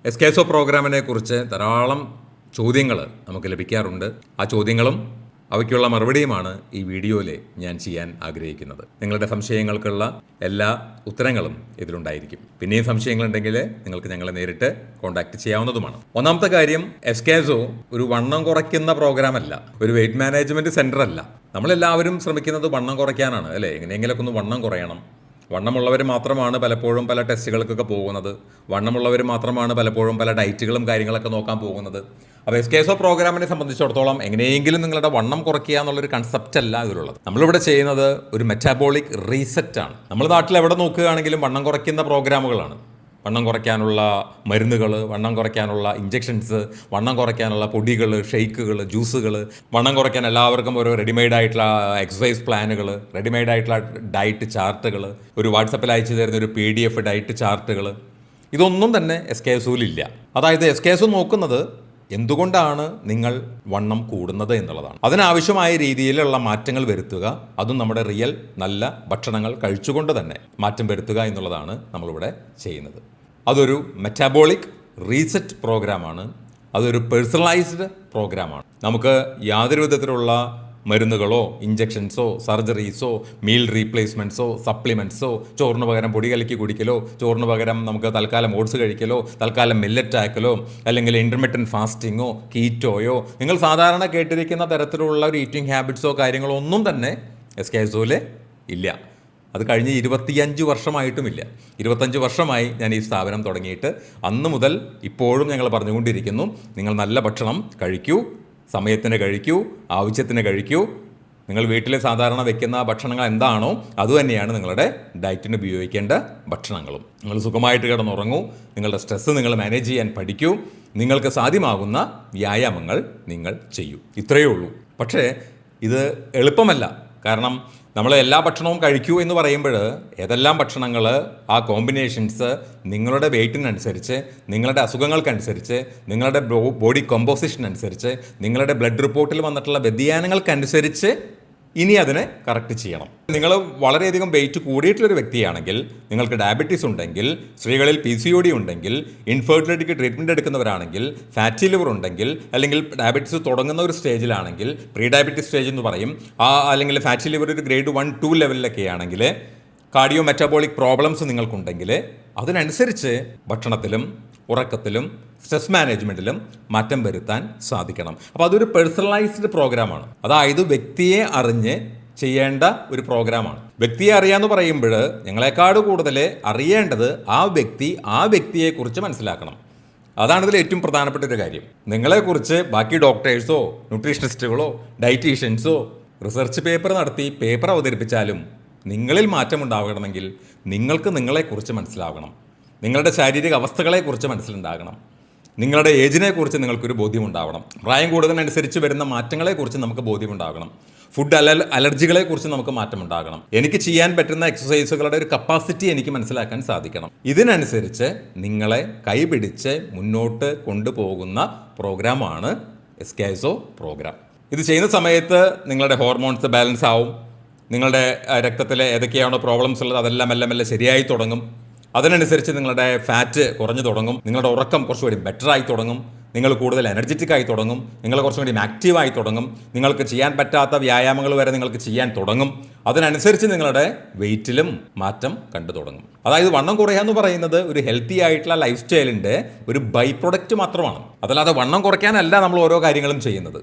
എസ്കേസോ പ്രോഗ്രാമിനെ കുറിച്ച് ധാരാളം ചോദ്യങ്ങൾ നമുക്ക് ലഭിക്കാറുണ്ട്. ആ ചോദ്യങ്ങളും അവയ്ക്കുള്ള മറുപടിയുമാണ് ഈ വീഡിയോയിൽ ഞാൻ ചെയ്യാൻ ആഗ്രഹിക്കുന്നത്. നിങ്ങളുടെ സംശയങ്ങൾക്കുള്ള എല്ലാ ഉത്തരങ്ങളും ഇതിലുണ്ടായിരിക്കും. പിന്നെയും സംശയങ്ങളുണ്ടെങ്കിൽ നിങ്ങൾക്ക് ഞങ്ങളെ നേരിട്ട് കോൺടാക്ട് ചെയ്യാവുന്നതുമാണ്. ഒന്നാമത്തെ കാര്യം, എസ്കേസോ ഒരു വണ്ണം കുറയ്ക്കുന്ന പ്രോഗ്രാം അല്ല, ഒരു വെയിറ്റ് മാനേജ്മെൻറ്റ് സെൻ്റർ അല്ല. നമ്മളെല്ലാവരും ശ്രമിക്കുന്നത് വണ്ണം കുറയ്ക്കാനാണ്, അല്ലേ? എങ്ങനെയെങ്കിലൊക്കെ ഒന്ന് വണ്ണം കുറയണം. വണ്ണമുള്ളവർ മാത്രമാണ് പലപ്പോഴും പല ടെസ്റ്റുകൾക്കൊക്കെ പോകുന്നത്. വണ്ണമുള്ളവർ മാത്രമാണ് പലപ്പോഴും പല ഡയറ്റുകളും കാര്യങ്ങളൊക്കെ നോക്കാൻ പോകുന്നത്. അപ്പോൾ എസ്കേസോ പ്രോഗ്രാമിനെ സംബന്ധിച്ചിടത്തോളം എങ്ങനെയെങ്കിലും നിങ്ങളുടെ വണ്ണം കുറയ്ക്കുക എന്നുള്ളൊരു കൺസെപ്റ്റ് അല്ല ഇതിലുള്ളത്. നമ്മളിവിടെ ചെയ്യുന്നത് ഒരു മെറ്റാബോളിക് റീസെറ്റാണ്. നമ്മൾ നാട്ടിൽ എവിടെ നോക്കുകയാണെങ്കിലും വണ്ണം കുറയ്ക്കുന്ന പ്രോഗ്രാമുകളാണ്. വണ്ണം കുറയ്ക്കാനുള്ള മരുന്നുകൾ, വണ്ണം കുറയ്ക്കാനുള്ള ഇഞ്ചെക്ഷൻസ്, വണ്ണം കുറയ്ക്കാനുള്ള പൊടികൾ, ഷെയ്ക്കുകൾ, ജ്യൂസുകൾ, വണ്ണം കുറയ്ക്കാൻ എല്ലാവർക്കും ഓരോ റെഡിമെയ്ഡ് ആയിട്ടുള്ള എക്സസൈസ് പ്ലാനുകൾ, റെഡിമെയ്ഡ് ആയിട്ടുള്ള ഡയറ്റ് ചാർട്ടുകൾ, ഒരു വാട്സപ്പിൽ അയച്ചു തരുന്ന ഒരു PDF ഡയറ്റ് ചാർട്ടുകൾ, ഇതൊന്നും തന്നെ എസ്കേസോയിലില്ല. അതായത് എസ്കേസോ നോക്കുന്നത് എന്തുകൊണ്ടാണ് നിങ്ങൾ വണ്ണം കൂടുന്നത് എന്നുള്ളതാണ്. അതിനാവശ്യമായ രീതിയിലുള്ള മാറ്റങ്ങൾ വരുത്തുക, അതും നമ്മുടെ റിയൽ നല്ല ഭക്ഷണങ്ങൾ കഴിച്ചുകൊണ്ട് തന്നെ മാറ്റം വരുത്തുക എന്നുള്ളതാണ് നമ്മളിവിടെ ചെയ്യുന്നത്. അതൊരു മെറ്റാബോളിക് റീസെറ്റ് പ്രോഗ്രാമാണ്. അതൊരു പേഴ്സണലൈസ്ഡ് പ്രോഗ്രാമാണ്. നമുക്ക് യാതൊരു വിധത്തിലുള്ള മരുന്നുകളോ ഇഞ്ചെക്ഷൻസോ സർജറീസോ മീൽ റീപ്ലേസ്മെൻറ്റ്സോ സപ്ലിമെൻറ്റ്സോ, ചോറിന് പകരം പൊടി കലക്കി കുടിക്കലോ, ചോറിന് പകരം നമുക്ക് തൽക്കാലം ഓട്സ് കഴിക്കലോ, തൽക്കാലം മില്ലറ്റ് ആക്കലോ, അല്ലെങ്കിൽ ഇൻ്റർമിറ്റൻറ്റ് ഫാസ്റ്റിങ്ങോ കീറ്റോയോ, നിങ്ങൾ സാധാരണ കേട്ടിരിക്കുന്ന തരത്തിലുള്ള ഒരു ഈറ്റിംഗ് ഹാബിറ്റ്സോ കാര്യങ്ങളോ ഒന്നും തന്നെ എസ്കേസോയിൽ ഇല്ല. അത് കഴിഞ്ഞ് 25 വർഷമായിട്ടുമില്ല. 25 വർഷമായി ഞാൻ ഈ സ്ഥാപനം തുടങ്ങിയിട്ട്. അന്ന് മുതൽ ഇപ്പോഴും ഞങ്ങൾ പറഞ്ഞുകൊണ്ടിരിക്കുന്നു, നിങ്ങൾ നല്ല ഭക്ഷണം കഴിക്കൂ, സമയത്തിന് കഴിക്കൂ, ആവശ്യത്തിന് കഴിക്കൂ. നിങ്ങൾ വീട്ടിൽ സാധാരണ വെക്കുന്ന ഭക്ഷണങ്ങൾ എന്താണോ അതുതന്നെയാണ് നിങ്ങളുടെ ഡയറ്റിന് ഉപയോഗിക്കേണ്ട ഭക്ഷണങ്ങളും. നിങ്ങൾ സുഖമായിട്ട് കിടന്നുറങ്ങൂ, നിങ്ങളുടെ സ്ട്രെസ്സ് നിങ്ങൾ മാനേജ് ചെയ്യാൻ പഠിക്കൂ, നിങ്ങൾക്ക് സാധ്യമാകുന്ന വ്യായാമങ്ങൾ നിങ്ങൾ ചെയ്യൂ. ഇത്രയേ ഉള്ളൂ. പക്ഷേ ഇത് എളുപ്പമല്ല. കാരണം നമ്മൾ എല്ലാ ഭക്ഷണവും കഴിക്കൂ എന്ന് പറയുമ്പോൾ ഏതെല്ലാം ഭക്ഷണങ്ങൾ, ആ കോമ്പിനേഷൻസ് നിങ്ങളുടെ വെയ്റ്റിനനുസരിച്ച്, നിങ്ങളുടെ അസുഖങ്ങൾക്കനുസരിച്ച്, നിങ്ങളുടെ ബോഡി കോമ്പോസിഷൻ അനുസരിച്ച്, നിങ്ങളുടെ ബ്ലഡ് റിപ്പോർട്ടിൽ വന്നിട്ടുള്ള വ്യതിയാനങ്ങൾക്കനുസരിച്ച് ഇനി അതിനെ കറക്റ്റ് ചെയ്യണം. നിങ്ങൾ വളരെയധികം വെയിറ്റ് കൂടിയിട്ടുള്ളൊരു വ്യക്തിയാണെങ്കിൽ, നിങ്ങൾക്ക് ഡയബറ്റീസ് ഉണ്ടെങ്കിൽ, സ്ത്രീകളിൽ PCOD ഉണ്ടെങ്കിൽ, ഇൻഫെർട്ടിലിറ്റിക്ക് ട്രീറ്റ്മെൻറ്റ് എടുക്കുന്നവരാണെങ്കിൽ, ഫാറ്റി ലിവർ ഉണ്ടെങ്കിൽ, അല്ലെങ്കിൽ ഡയബറ്റീസ് തുടങ്ങുന്ന ഒരു സ്റ്റേജിലാണെങ്കിൽ, പ്രീ ഡയബറ്റീസ് സ്റ്റേജ് എന്ന് പറയും, അല്ലെങ്കിൽ ഫാറ്റി ലിവർ ഒരു ഗ്രേഡ് 1, 2 ലെവലിലൊക്കെ ആണെങ്കിൽ, കാർഡിയോ മെറ്റാബോളിക് പ്രോബ്ലംസ് നിങ്ങൾക്കുണ്ടെങ്കിൽ അതിനനുസരിച്ച് ഭക്ഷണത്തിലും ഉറക്കത്തിലും സ്ട്രെസ് മാനേജ്മെൻറ്റിലും മാറ്റം വരുത്താൻ സാധിക്കണം. അപ്പോൾ അതൊരു പേഴ്സണലൈസ്ഡ് പ്രോഗ്രാമാണ്. അതായത് വ്യക്തിയെ അറിഞ്ഞ് ചെയ്യേണ്ട ഒരു പ്രോഗ്രാമാണ്. വ്യക്തിയെ അറിയാമെന്ന് പറയുമ്പോൾ ഞങ്ങളെക്കാട് കൂടുതൽ അറിയേണ്ടത് ആ വ്യക്തിയെക്കുറിച്ച് മനസ്സിലാക്കണം. അതാണ് ഇതിൽ ഏറ്റവും പ്രധാനപ്പെട്ട ഒരു കാര്യം. നിങ്ങളെക്കുറിച്ച് ബാക്കി ഡോക്ടേഴ്സോ ന്യൂട്രീഷനിസ്റ്റുകളോ ഡയറ്റീഷ്യൻസോ റിസർച്ച് പേപ്പർ നടത്തി പേപ്പർ അവതരിപ്പിച്ചാലും നിങ്ങളിൽ മാറ്റം ഉണ്ടാകണമെങ്കിൽ നിങ്ങൾക്ക് നിങ്ങളെക്കുറിച്ച് മനസ്സിലാകണം. നിങ്ങളുടെ ശാരീരിക അവസ്ഥകളെക്കുറിച്ച് മനസ്സിലുണ്ടാകണം. നിങ്ങളുടെ ഏജിനെക്കുറിച്ച് നിങ്ങൾക്കൊരു ബോധ്യമുണ്ടാവണം. പ്രായം കൂടുന്നതിനനുസരിച്ച് വരുന്ന മാറ്റങ്ങളെക്കുറിച്ച് നമുക്ക് ബോധ്യമുണ്ടാകണം. ഫുഡ് അലർജികളെക്കുറിച്ച് നമുക്ക് മാറ്റമുണ്ടാകണം. എനിക്ക് ചെയ്യാൻ പറ്റുന്ന എക്സസൈസുകളുടെ ഒരു കപ്പാസിറ്റി എനിക്ക് മനസ്സിലാക്കാൻ സാധിക്കണം. ഇതിനനുസരിച്ച് നിങ്ങളെ കൈപിടിച്ച് മുന്നോട്ട് കൊണ്ടുപോകുന്ന പ്രോഗ്രാമാണ് എസ്കേസോ പ്രോഗ്രാം. ഇത് ചെയ്യുന്ന സമയത്ത് നിങ്ങളുടെ ഹോർമോൺസ് ബാലൻസ് ആവും. നിങ്ങളുടെ രക്തത്തിലെ ഏതൊക്കെയാണോ പ്രോബ്ലംസ് ഉള്ളത് അതെല്ലാം മെല്ലെ മെല്ലെ ശരിയായി തുടങ്ങും. അതിനനുസരിച്ച് നിങ്ങളുടെ ഫാറ്റ് കുറഞ്ഞു തുടങ്ങും. നിങ്ങളുടെ ഉറക്കം കുറച്ചുകൂടി ബെറ്ററായി തുടങ്ങും. നിങ്ങൾ കൂടുതൽ എനർജറ്റിക് ആയി തുടങ്ങും. നിങ്ങൾ കുറച്ചും കൂടി ആക്റ്റീവായി തുടങ്ങും. നിങ്ങൾക്ക് ചെയ്യാൻ പറ്റാത്ത വ്യായാമങ്ങൾ വരെ നിങ്ങൾക്ക് ചെയ്യാൻ തുടങ്ങും. അതിനനുസരിച്ച് നിങ്ങളുടെ വെയിറ്റിലും മാറ്റം കണ്ടു തുടങ്ങും. അതായത് വണ്ണം കുറയുക എന്ന് പറയുന്നത് ഒരു ഹെൽത്തി ആയിട്ടുള്ള ലൈഫ് സ്റ്റൈലിൻ്റെ ഒരു ബൈ പ്രൊഡക്റ്റ് മാത്രമാണ്. അതല്ലാതെ വണ്ണം കുറയ്ക്കാനല്ല നമ്മൾ ഓരോ കാര്യങ്ങളും ചെയ്യുന്നത്.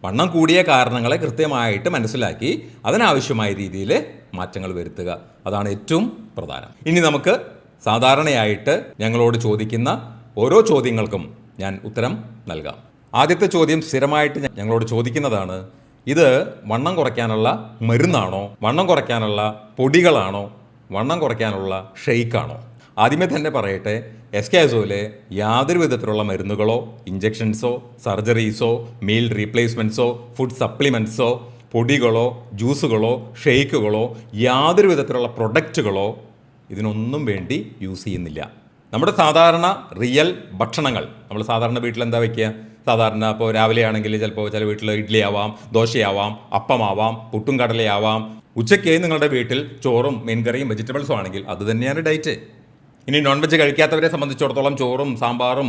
വണ്ണം കൂടിയ കാരണങ്ങളെ കൃത്യമായിട്ട് മനസ്സിലാക്കി അതിനാവശ്യമായ രീതിയിൽ മാറ്റങ്ങൾ വരുത്തുക, അതാണ് ഏറ്റവും പ്രധാനം. ഇനി നമുക്ക് സാധാരണയായിട്ട് ഞങ്ങളോട് ചോദിക്കുന്ന ഓരോ ചോദ്യങ്ങൾക്കും ഞാൻ ഉത്തരം നൽകാം. ആദ്യത്തെ ചോദ്യം സ്ഥിരമായിട്ട് ഞങ്ങളോട് ചോദിക്കുന്നതാണ്, ഇത് വണ്ണം കുറയ്ക്കാനുള്ള മരുന്നാണോ, വണ്ണം കുറയ്ക്കാനുള്ള പൊടികളാണോ, വണ്ണം കുറയ്ക്കാനുള്ള ഷെയ്ക്കാണോ? ആദ്യമേ തന്നെ പറയട്ടെ, എസ്കേസോയിലെ യാതൊരു വിധത്തിലുള്ള മരുന്നുകളോ ഇഞ്ചെക്ഷൻസോ സർജറീസോ മീൽ റീപ്ലേസ്മെൻറ്റ്സോ ഫുഡ് സപ്ലിമെൻറ്റ്സോ പൊടികളോ ജ്യൂസുകളോ ഷെയ്ക്കുകളോ യാതൊരു വിധത്തിലുള്ള പ്രൊഡക്റ്റുകളോ ഇതിനൊന്നും വേണ്ടി യൂസ് ചെയ്യുന്നില്ല. നമ്മുടെ സാധാരണ റിയൽ ഭക്ഷണങ്ങൾ, നമ്മൾ സാധാരണ വീട്ടിൽ എന്താ വയ്ക്കുക? സാധാരണ ഇപ്പോൾ രാവിലെ ആണെങ്കിൽ ചിലപ്പോൾ ചില വീട്ടിൽ ഇഡ്ഡലി ആവാം, ദോശയാവാം, അപ്പമാവാം, പുട്ടും കടലയാവാം. ഉച്ചയ്ക്ക് നിങ്ങളുടെ വീട്ടിൽ ചോറും മീൻകറിയും വെജിറ്റബിൾസും ആണെങ്കിൽ അത് തന്നെയാണ് ഡയറ്റ്. ഇനി നോൺ വെജ് കഴിക്കാത്തവരെ സംബന്ധിച്ചിടത്തോളം ചോറും സാമ്പാറും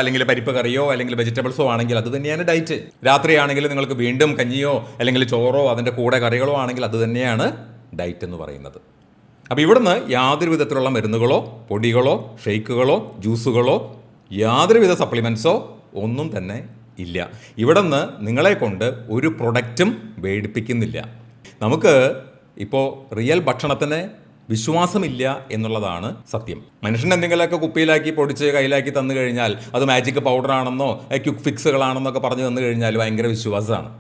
അല്ലെങ്കിൽ പരിപ്പ് കറിയോ അല്ലെങ്കിൽ വെജിറ്റബിൾസോ ആണെങ്കിൽ അത് തന്നെയാണ് ഡയറ്റ്. രാത്രിയാണെങ്കിൽ നിങ്ങൾക്ക് വീണ്ടും കഞ്ഞിയോ അല്ലെങ്കിൽ ചോറോ അതിൻ്റെ കൂടെ കറികളോ ആണെങ്കിൽ അത് തന്നെയാണ് ഡയറ്റ് എന്ന് പറയുന്നത്. അപ്പോൾ ഇവിടുന്ന് യാതൊരു വിധത്തിലുള്ള മരുന്നുകളോ പൊടികളോ ഷെയ്ക്കുകളോ ജ്യൂസുകളോ യാതൊരുവിധ സപ്ലിമെൻറ്റ്സോ ഒന്നും തന്നെ ഇല്ല. ഇവിടുന്ന് നിങ്ങളെ കൊണ്ട് ഒരു പ്രൊഡക്റ്റും മേടിപ്പിക്കുന്നില്ല. നമുക്ക് ഇപ്പോൾ റിയൽ ഭക്ഷണത്തിന് വിശ്വാസമില്ല എന്നുള്ളതാണ് സത്യം. മനുഷ്യൻ എന്തെങ്കിലുമൊക്കെ കുപ്പിയിലാക്കി പൊടിച്ച് കയ്യിലാക്കി തന്നു കഴിഞ്ഞാൽ അത് മാജിക് പൗഡറാണെന്നോ ക്വിക്ക് ഫിക്സുകളാണെന്നൊക്കെ പറഞ്ഞു തന്നു കഴിഞ്ഞാൽ ഭയങ്കര വിശ്വാസമാണ്.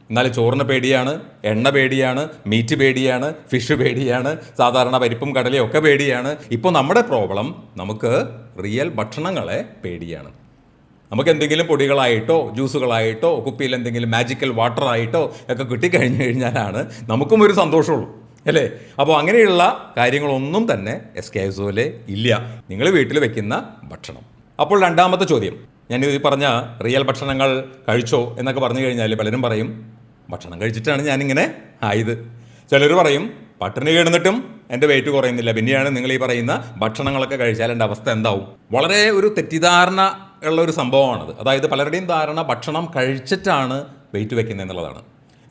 എന്നാൽ ചോറിന് പേടിയാണ്, എണ്ണ പേടിയാണ്, മീറ്റ് പേടിയാണ്, ഫിഷ് പേടിയാണ്, സാധാരണ പരിപ്പും കടലയും ഒക്കെ പേടിയാണ്. ഇപ്പോൾ നമ്മുടെ പ്രോബ്ലം നമുക്ക് റിയൽ ഭക്ഷണങ്ങളെ പേടിയാണ്. നമുക്ക് എന്തെങ്കിലും പൊടികളായിട്ടോ ജ്യൂസുകളായിട്ടോ കുപ്പിയിൽ എന്തെങ്കിലും മാജിക്കൽ വാട്ടറായിട്ടോ ഒക്കെ കിട്ടിക്കഴിഞ്ഞു കഴിഞ്ഞാലാണ് നമുക്കും ഒരു സന്തോഷമുള്ളൂ, അല്ലേ? അപ്പോൾ അങ്ങനെയുള്ള കാര്യങ്ങളൊന്നും തന്നെ എസ്കേസോയിലെ ഇല്ല, നിങ്ങൾ വീട്ടിൽ വെക്കുന്ന ഭക്ഷണം. അപ്പോൾ രണ്ടാമത്തെ ചോദ്യം, ഞാനിത് പറഞ്ഞ റിയൽ ഭക്ഷണങ്ങൾ കഴിച്ചോ എന്നൊക്കെ പറഞ്ഞു കഴിഞ്ഞാൽ പലരും പറയും ഭക്ഷണം കഴിച്ചിട്ടാണ് ഞാനിങ്ങനെ ആയത്. ചിലർ പറയും പട്ടിണി കിടന്നിട്ടും എൻ്റെ വെയിറ്റ് കുറയുന്നില്ല, പിന്നെയാണ് നിങ്ങൾ ഈ പറയുന്ന ഭക്ഷണങ്ങളൊക്കെ കഴിച്ചാൽ എൻ്റെ അവസ്ഥ എന്താവും. വളരെ ഒരു തെറ്റിദ്ധാരണ ഉള്ള ഒരു സംഭവമാണത്. അതായത് പലരുടെയും ധാരണ ഭക്ഷണം കഴിച്ചിട്ടാണ് വെയിറ്റ് വെക്കുന്നത് എന്നുള്ളതാണ്.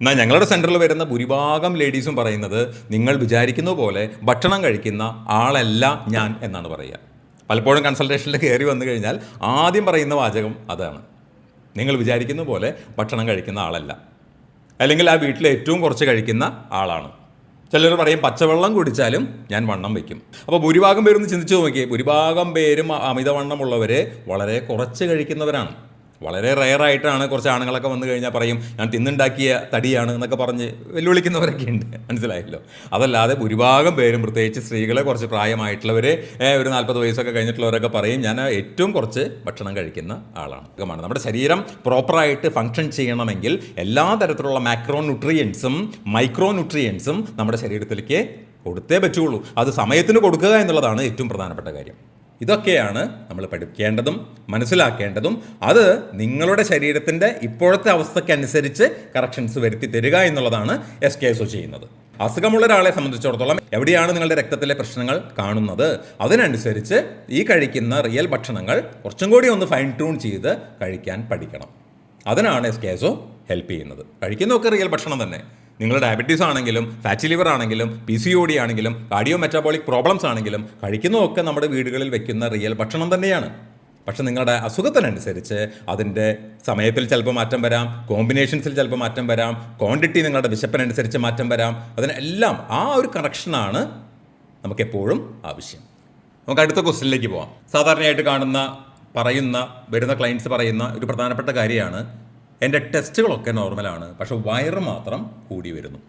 എന്നാൽ ഞങ്ങളുടെ സെൻറ്ററിൽ വരുന്ന ഭൂരിഭാഗം ലേഡീസും പറയുന്നത് നിങ്ങൾ വിചാരിക്കുന്ന പോലെ ഭക്ഷണം കഴിക്കുന്ന ആളല്ല ഞാൻ എന്നാണ് പറയുക. പലപ്പോഴും കൺസൾട്ടേഷനിൽ കയറി വന്നു കഴിഞ്ഞാൽ ആദ്യം പറയുന്ന വാചകം അതാണ്, നിങ്ങൾ വിചാരിക്കുന്ന പോലെ ഭക്ഷണം കഴിക്കുന്ന ആളല്ല, അല്ലെങ്കിൽ ആ വീട്ടിൽ ഏറ്റവും കുറച്ച് കഴിക്കുന്ന ആളാണ്. ചിലർ പറയും പച്ചവെള്ളം കുടിച്ചാലും ഞാൻ വണ്ണം വയ്ക്കും. അപ്പോൾ ഭൂരിഭാഗം പേരൊന്ന് ചിന്തിച്ച് നോക്കിയേ, ഭൂരിഭാഗം പേരും അമിതവണ്ണമുള്ളവർ വളരെ കുറച്ച് കഴിക്കുന്നവരാണ്. വളരെ റെയറായിട്ടാണ് കുറച്ച് ആണുങ്ങളൊക്കെ വന്നു കഴിഞ്ഞാൽ പറയും ഞാൻ തിന്നുണ്ടാക്കിയ തടിയാണ് എന്നൊക്കെ പറഞ്ഞ് വെല്ലുവിളിക്കുന്നവരൊക്കെ ഉണ്ട്, മനസ്സിലായല്ലോ. അതല്ലാതെ ഭൂരിഭാഗം പേരും, പ്രത്യേകിച്ച് സ്ത്രീകളെ കുറച്ച് പ്രായമായിട്ടുള്ളവർ, ഒരു 40 വയസ്സൊക്കെ കഴിഞ്ഞിട്ടുള്ളവരൊക്കെ പറയും ഞാൻ ഏറ്റവും കുറച്ച് ഭക്ഷണം കഴിക്കുന്ന ആളാണ്. നമ്മുടെ ശരീരം പ്രോപ്പറായിട്ട് ഫങ്ഷൻ ചെയ്യണമെങ്കിൽ എല്ലാ തരത്തിലുള്ള മാക്രോ ന്യൂട്രിയൻസും മൈക്രോ ന്യൂട്രിയൻസും നമ്മുടെ ശരീരത്തിലേക്ക് കൊടുത്തേ പറ്റുള്ളൂ. അത് സമയത്തിന് കൊടുക്കുക എന്നുള്ളതാണ് ഏറ്റവും പ്രധാനപ്പെട്ട കാര്യം. ഇതൊക്കെയാണ് നമ്മൾ പഠിക്കേണ്ടതും മനസ്സിലാക്കേണ്ടതും. അത് നിങ്ങളുടെ ശരീരത്തിൻ്റെ ഇപ്പോഴത്തെ അവസ്ഥയ്ക്കനുസരിച്ച് കറക്ഷൻസ് വരുത്തി തരിക എന്നുള്ളതാണ് എസ്കേസോ ചെയ്യുന്നത്. അസുഖമുള്ള ഒരാളെ സംബന്ധിച്ചിടത്തോളം എവിടെയാണ് നിങ്ങളുടെ രക്തത്തിലെ പ്രശ്നങ്ങൾ കാണുന്നത്, അതിനനുസരിച്ച് ഈ കഴിക്കുന്ന റിയൽ ഭക്ഷണങ്ങൾ കുറച്ചും കൂടി ഒന്ന് ഫൈൻ ട്യൂൺ ചെയ്ത് കഴിക്കാൻ പഠിക്കണം. അതിനാണ് എസ്കേസോ ഹെൽപ്പ് ചെയ്യുന്നത്. കഴിക്കുന്നതൊക്കെ റിയൽ ഭക്ഷണം തന്നെ. നിങ്ങൾ ഡയബറ്റീസ് ആണെങ്കിലും ഫാറ്റി ലിവർ ആണെങ്കിലും PCOD ആണെങ്കിലും കാർഡിയോ മെറ്റാബോളിക് പ്രോബ്ലംസ് ആണെങ്കിലും കഴിക്കുന്നതൊക്കെ നമ്മുടെ വീടുകളിൽ വെക്കുന്ന റിയൽ ഭക്ഷണം തന്നെയാണ്. പക്ഷെ നിങ്ങളുടെ അസുഖത്തിനനുസരിച്ച് അതിൻ്റെ സമയത്തിൽ ചിലപ്പോൾ മാറ്റം വരാം, കോമ്പിനേഷൻസിൽ ചിലപ്പോൾ മാറ്റം വരാം, ക്വാണ്ടിറ്റി നിങ്ങളുടെ വിശപ്പിനനുസരിച്ച് മാറ്റം വരാം. അതിനെല്ലാം ആ ഒരു കറക്ഷനാണ് നമുക്കെപ്പോഴും ആവശ്യം. നമുക്ക് അടുത്ത ക്വസ്റ്റ്യനിലേക്ക് പോകാം. സാധാരണയായിട്ട് വരുന്ന ക്ലയൻറ്റ്സ് പറയുന്ന ഒരു പ്രധാനപ്പെട്ട കാര്യമാണ് എൻ്റെ ടെസ്റ്റുകളൊക്കെ നോർമലാണ്, പക്ഷെ വയറ് മാത്രം കൂടി വരുന്നു.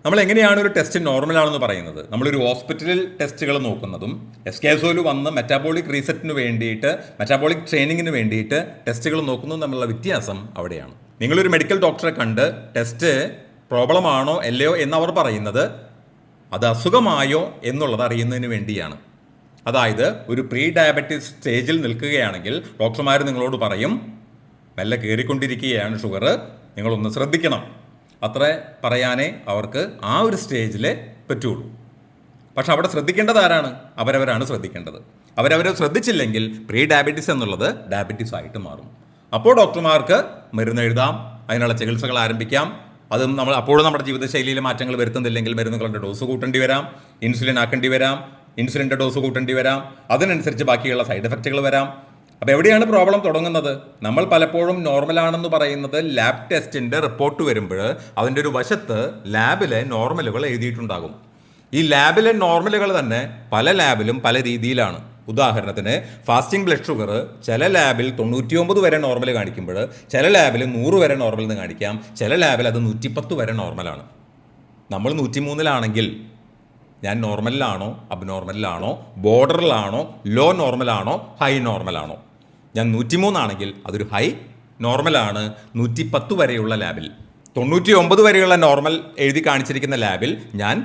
നമ്മൾ എങ്ങനെയാണ് ഒരു ടെസ്റ്റ് നോർമലാണെന്ന് പറയുന്നത്? നമ്മളൊരു ഹോസ്പിറ്റലിൽ ടെസ്റ്റുകൾ നോക്കുന്നതും എസ്കേസോയിൽ വന്ന് മെറ്റാബോളിക് റീസെറ്റിന് വേണ്ടിയിട്ട്, മെറ്റാബോളിക് ട്രെയിനിങ്ങിന് വേണ്ടിയിട്ട് ടെസ്റ്റുകൾ നോക്കുന്നതും തമ്മിലുള്ള വ്യത്യാസം അവിടെയാണ്. നിങ്ങളൊരു മെഡിക്കൽ ഡോക്ടറെ കണ്ട് ടെസ്റ്റ് പ്രോബ്ലം ആണോ അല്ലയോ എന്നവർ പറയുന്നത് അത് അസുഖമായോ എന്നുള്ളത് അറിയുന്നതിന് വേണ്ടിയാണ്. അതായത് ഒരു പ്രീ ഡയബറ്റിസ് സ്റ്റേജിൽ നിൽക്കുകയാണെങ്കിൽ ഡോക്ടർമാർ നിങ്ങളോട് പറയും മെല്ലെ കയറിക്കൊണ്ടിരിക്കുകയാണ് ഷുഗർ, നിങ്ങളൊന്ന് ശ്രദ്ധിക്കണം. അത്ര പറയാനേ അവർക്ക് ആ ഒരു സ്റ്റേജിൽ പറ്റുള്ളൂ. പക്ഷെ അവിടെ ശ്രദ്ധിക്കേണ്ടത് ആരാണ്? അവരവരാണ് ശ്രദ്ധിക്കേണ്ടത്. അവരവരെ ശ്രദ്ധിച്ചില്ലെങ്കിൽ പ്രീ ഡയബറ്റീസ് എന്നുള്ളത് ഡയബറ്റീസ് ആയിട്ട് മാറും. അപ്പോൾ ഡോക്ടർമാർക്ക് മരുന്ന് എഴുതാം, അതിനുള്ള ചികിത്സകൾ ആരംഭിക്കാം. അതും അപ്പോഴും നമ്മുടെ ജീവിതശൈലിയിലെ മാറ്റങ്ങൾ വരുത്തുന്നില്ലെങ്കിൽ മരുന്നുകളുടെ ഡോസ് കൂട്ടേണ്ടി വരാം, ഇൻസുലിൻ ആക്കേണ്ടി വരാം, ഇൻസുലിൻ്റെ ഡോസ് കൂട്ടേണ്ടി വരാം, അതിനനുസരിച്ച് ബാക്കിയുള്ള സൈഡ് എഫക്റ്റുകൾ വരാം. അപ്പോൾ എവിടെയാണ് പ്രോബ്ലം തുടങ്ങുന്നത്? നമ്മൾ പലപ്പോഴും നോർമലാണെന്ന് പറയുന്നത് ലാബ് ടെസ്റ്റിൻ്റെ റിപ്പോർട്ട് വരുമ്പോൾ അതിൻ്റെ ഒരു വശത്ത് ലാബിലെ നോർമലുകൾ എഴുതിയിട്ടുണ്ടാകും. ഈ ലാബിലെ നോർമലുകൾ തന്നെ പല ലാബിലും പല രീതിയിലാണ്. ഉദാഹരണത്തിന് ഫാസ്റ്റിംഗ് ബ്ലഡ് ഷുഗർ ചില ലാബിൽ 99 വരെ നോർമൽ കാണിക്കുമ്പോൾ ചില ലാബിൽ 100 വരെ നോർമൽ എന്ന് കാണിക്കാം, ചില ലാബിൽ അത് 110 വരെ നോർമലാണ്. നമ്മൾ 103-ലാണെങ്കിൽ ഞാൻ നോർമലിലാണോ അബ്നോർമലിലാണോ ബോർഡറിലാണോ ലോ നോർമലാണോ ഹൈ നോർമലാണോ? ഞാൻ 103 ആണെങ്കിൽ അതൊരു ഹൈ നോർമലാണ്. 110 വരെയുള്ള ലാബിൽ, 99 വരെയുള്ള നോർമൽ എഴുതി കാണിച്ചിരിക്കുന്ന ലാബിൽ ഞാൻ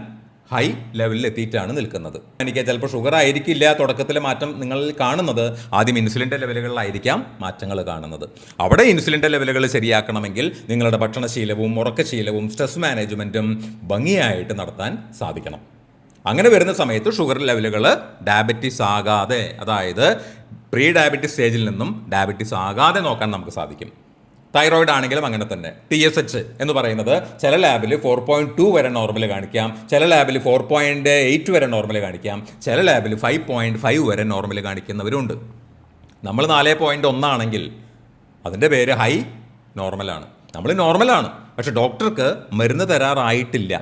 ഹൈ ലെവലിൽ എത്തിയിട്ടാണ് നിൽക്കുന്നത്. എനിക്ക് ചിലപ്പോൾ ഷുഗർ ആയിരിക്കില്ല തുടക്കത്തിലെ മാറ്റം നിങ്ങളിൽ കാണുന്നത്, ആദ്യം ഇൻസുലിൻ്റെ ലെവലുകളിലായിരിക്കാം മാറ്റങ്ങൾ കാണുന്നത്. അവിടെ ഇൻസുലിൻ്റെ ലെവലുകൾ ശരിയാക്കണമെങ്കിൽ നിങ്ങളുടെ ഭക്ഷണശീലവും ഉറക്കശീലവും സ്ട്രെസ് മാനേജ്മെൻറ്റും ഭംഗിയായിട്ട് നടത്താൻ സാധിക്കണം. അങ്ങനെ വരുന്ന സമയത്ത് ഷുഗർ ലെവലുകൾ ഡയബറ്റീസ് ആകാതെ, അതായത് പ്രീ ഡയബറ്റിസ് സ്റ്റേജിൽ നിന്നും ഡയബറ്റീസ് ആകാതെ നോക്കാൻ നമുക്ക് സാധിക്കും. തൈറോയിഡ് ആണെങ്കിലും അങ്ങനെ തന്നെ. TSH എന്ന് പറയുന്നത് ചില ലാബിൽ 4.2 വരെ നോർമൽ കാണിക്കാം, ചില ലാബിൽ 4.8 വരെ നോർമൽ കാണിക്കാം, ചില ലാബിൽ 5.5 വരെ നോർമൽ കാണിക്കുന്നവരുണ്ട്. നമ്മൾ 4.1 ആണെങ്കിൽ അതിൻ്റെ പേര് ഹൈ നോർമലാണ്. നമ്മൾ നോർമലാണ്, പക്ഷെ ഡോക്ടർക്ക് മരുന്ന് തരാറായിട്ടില്ല.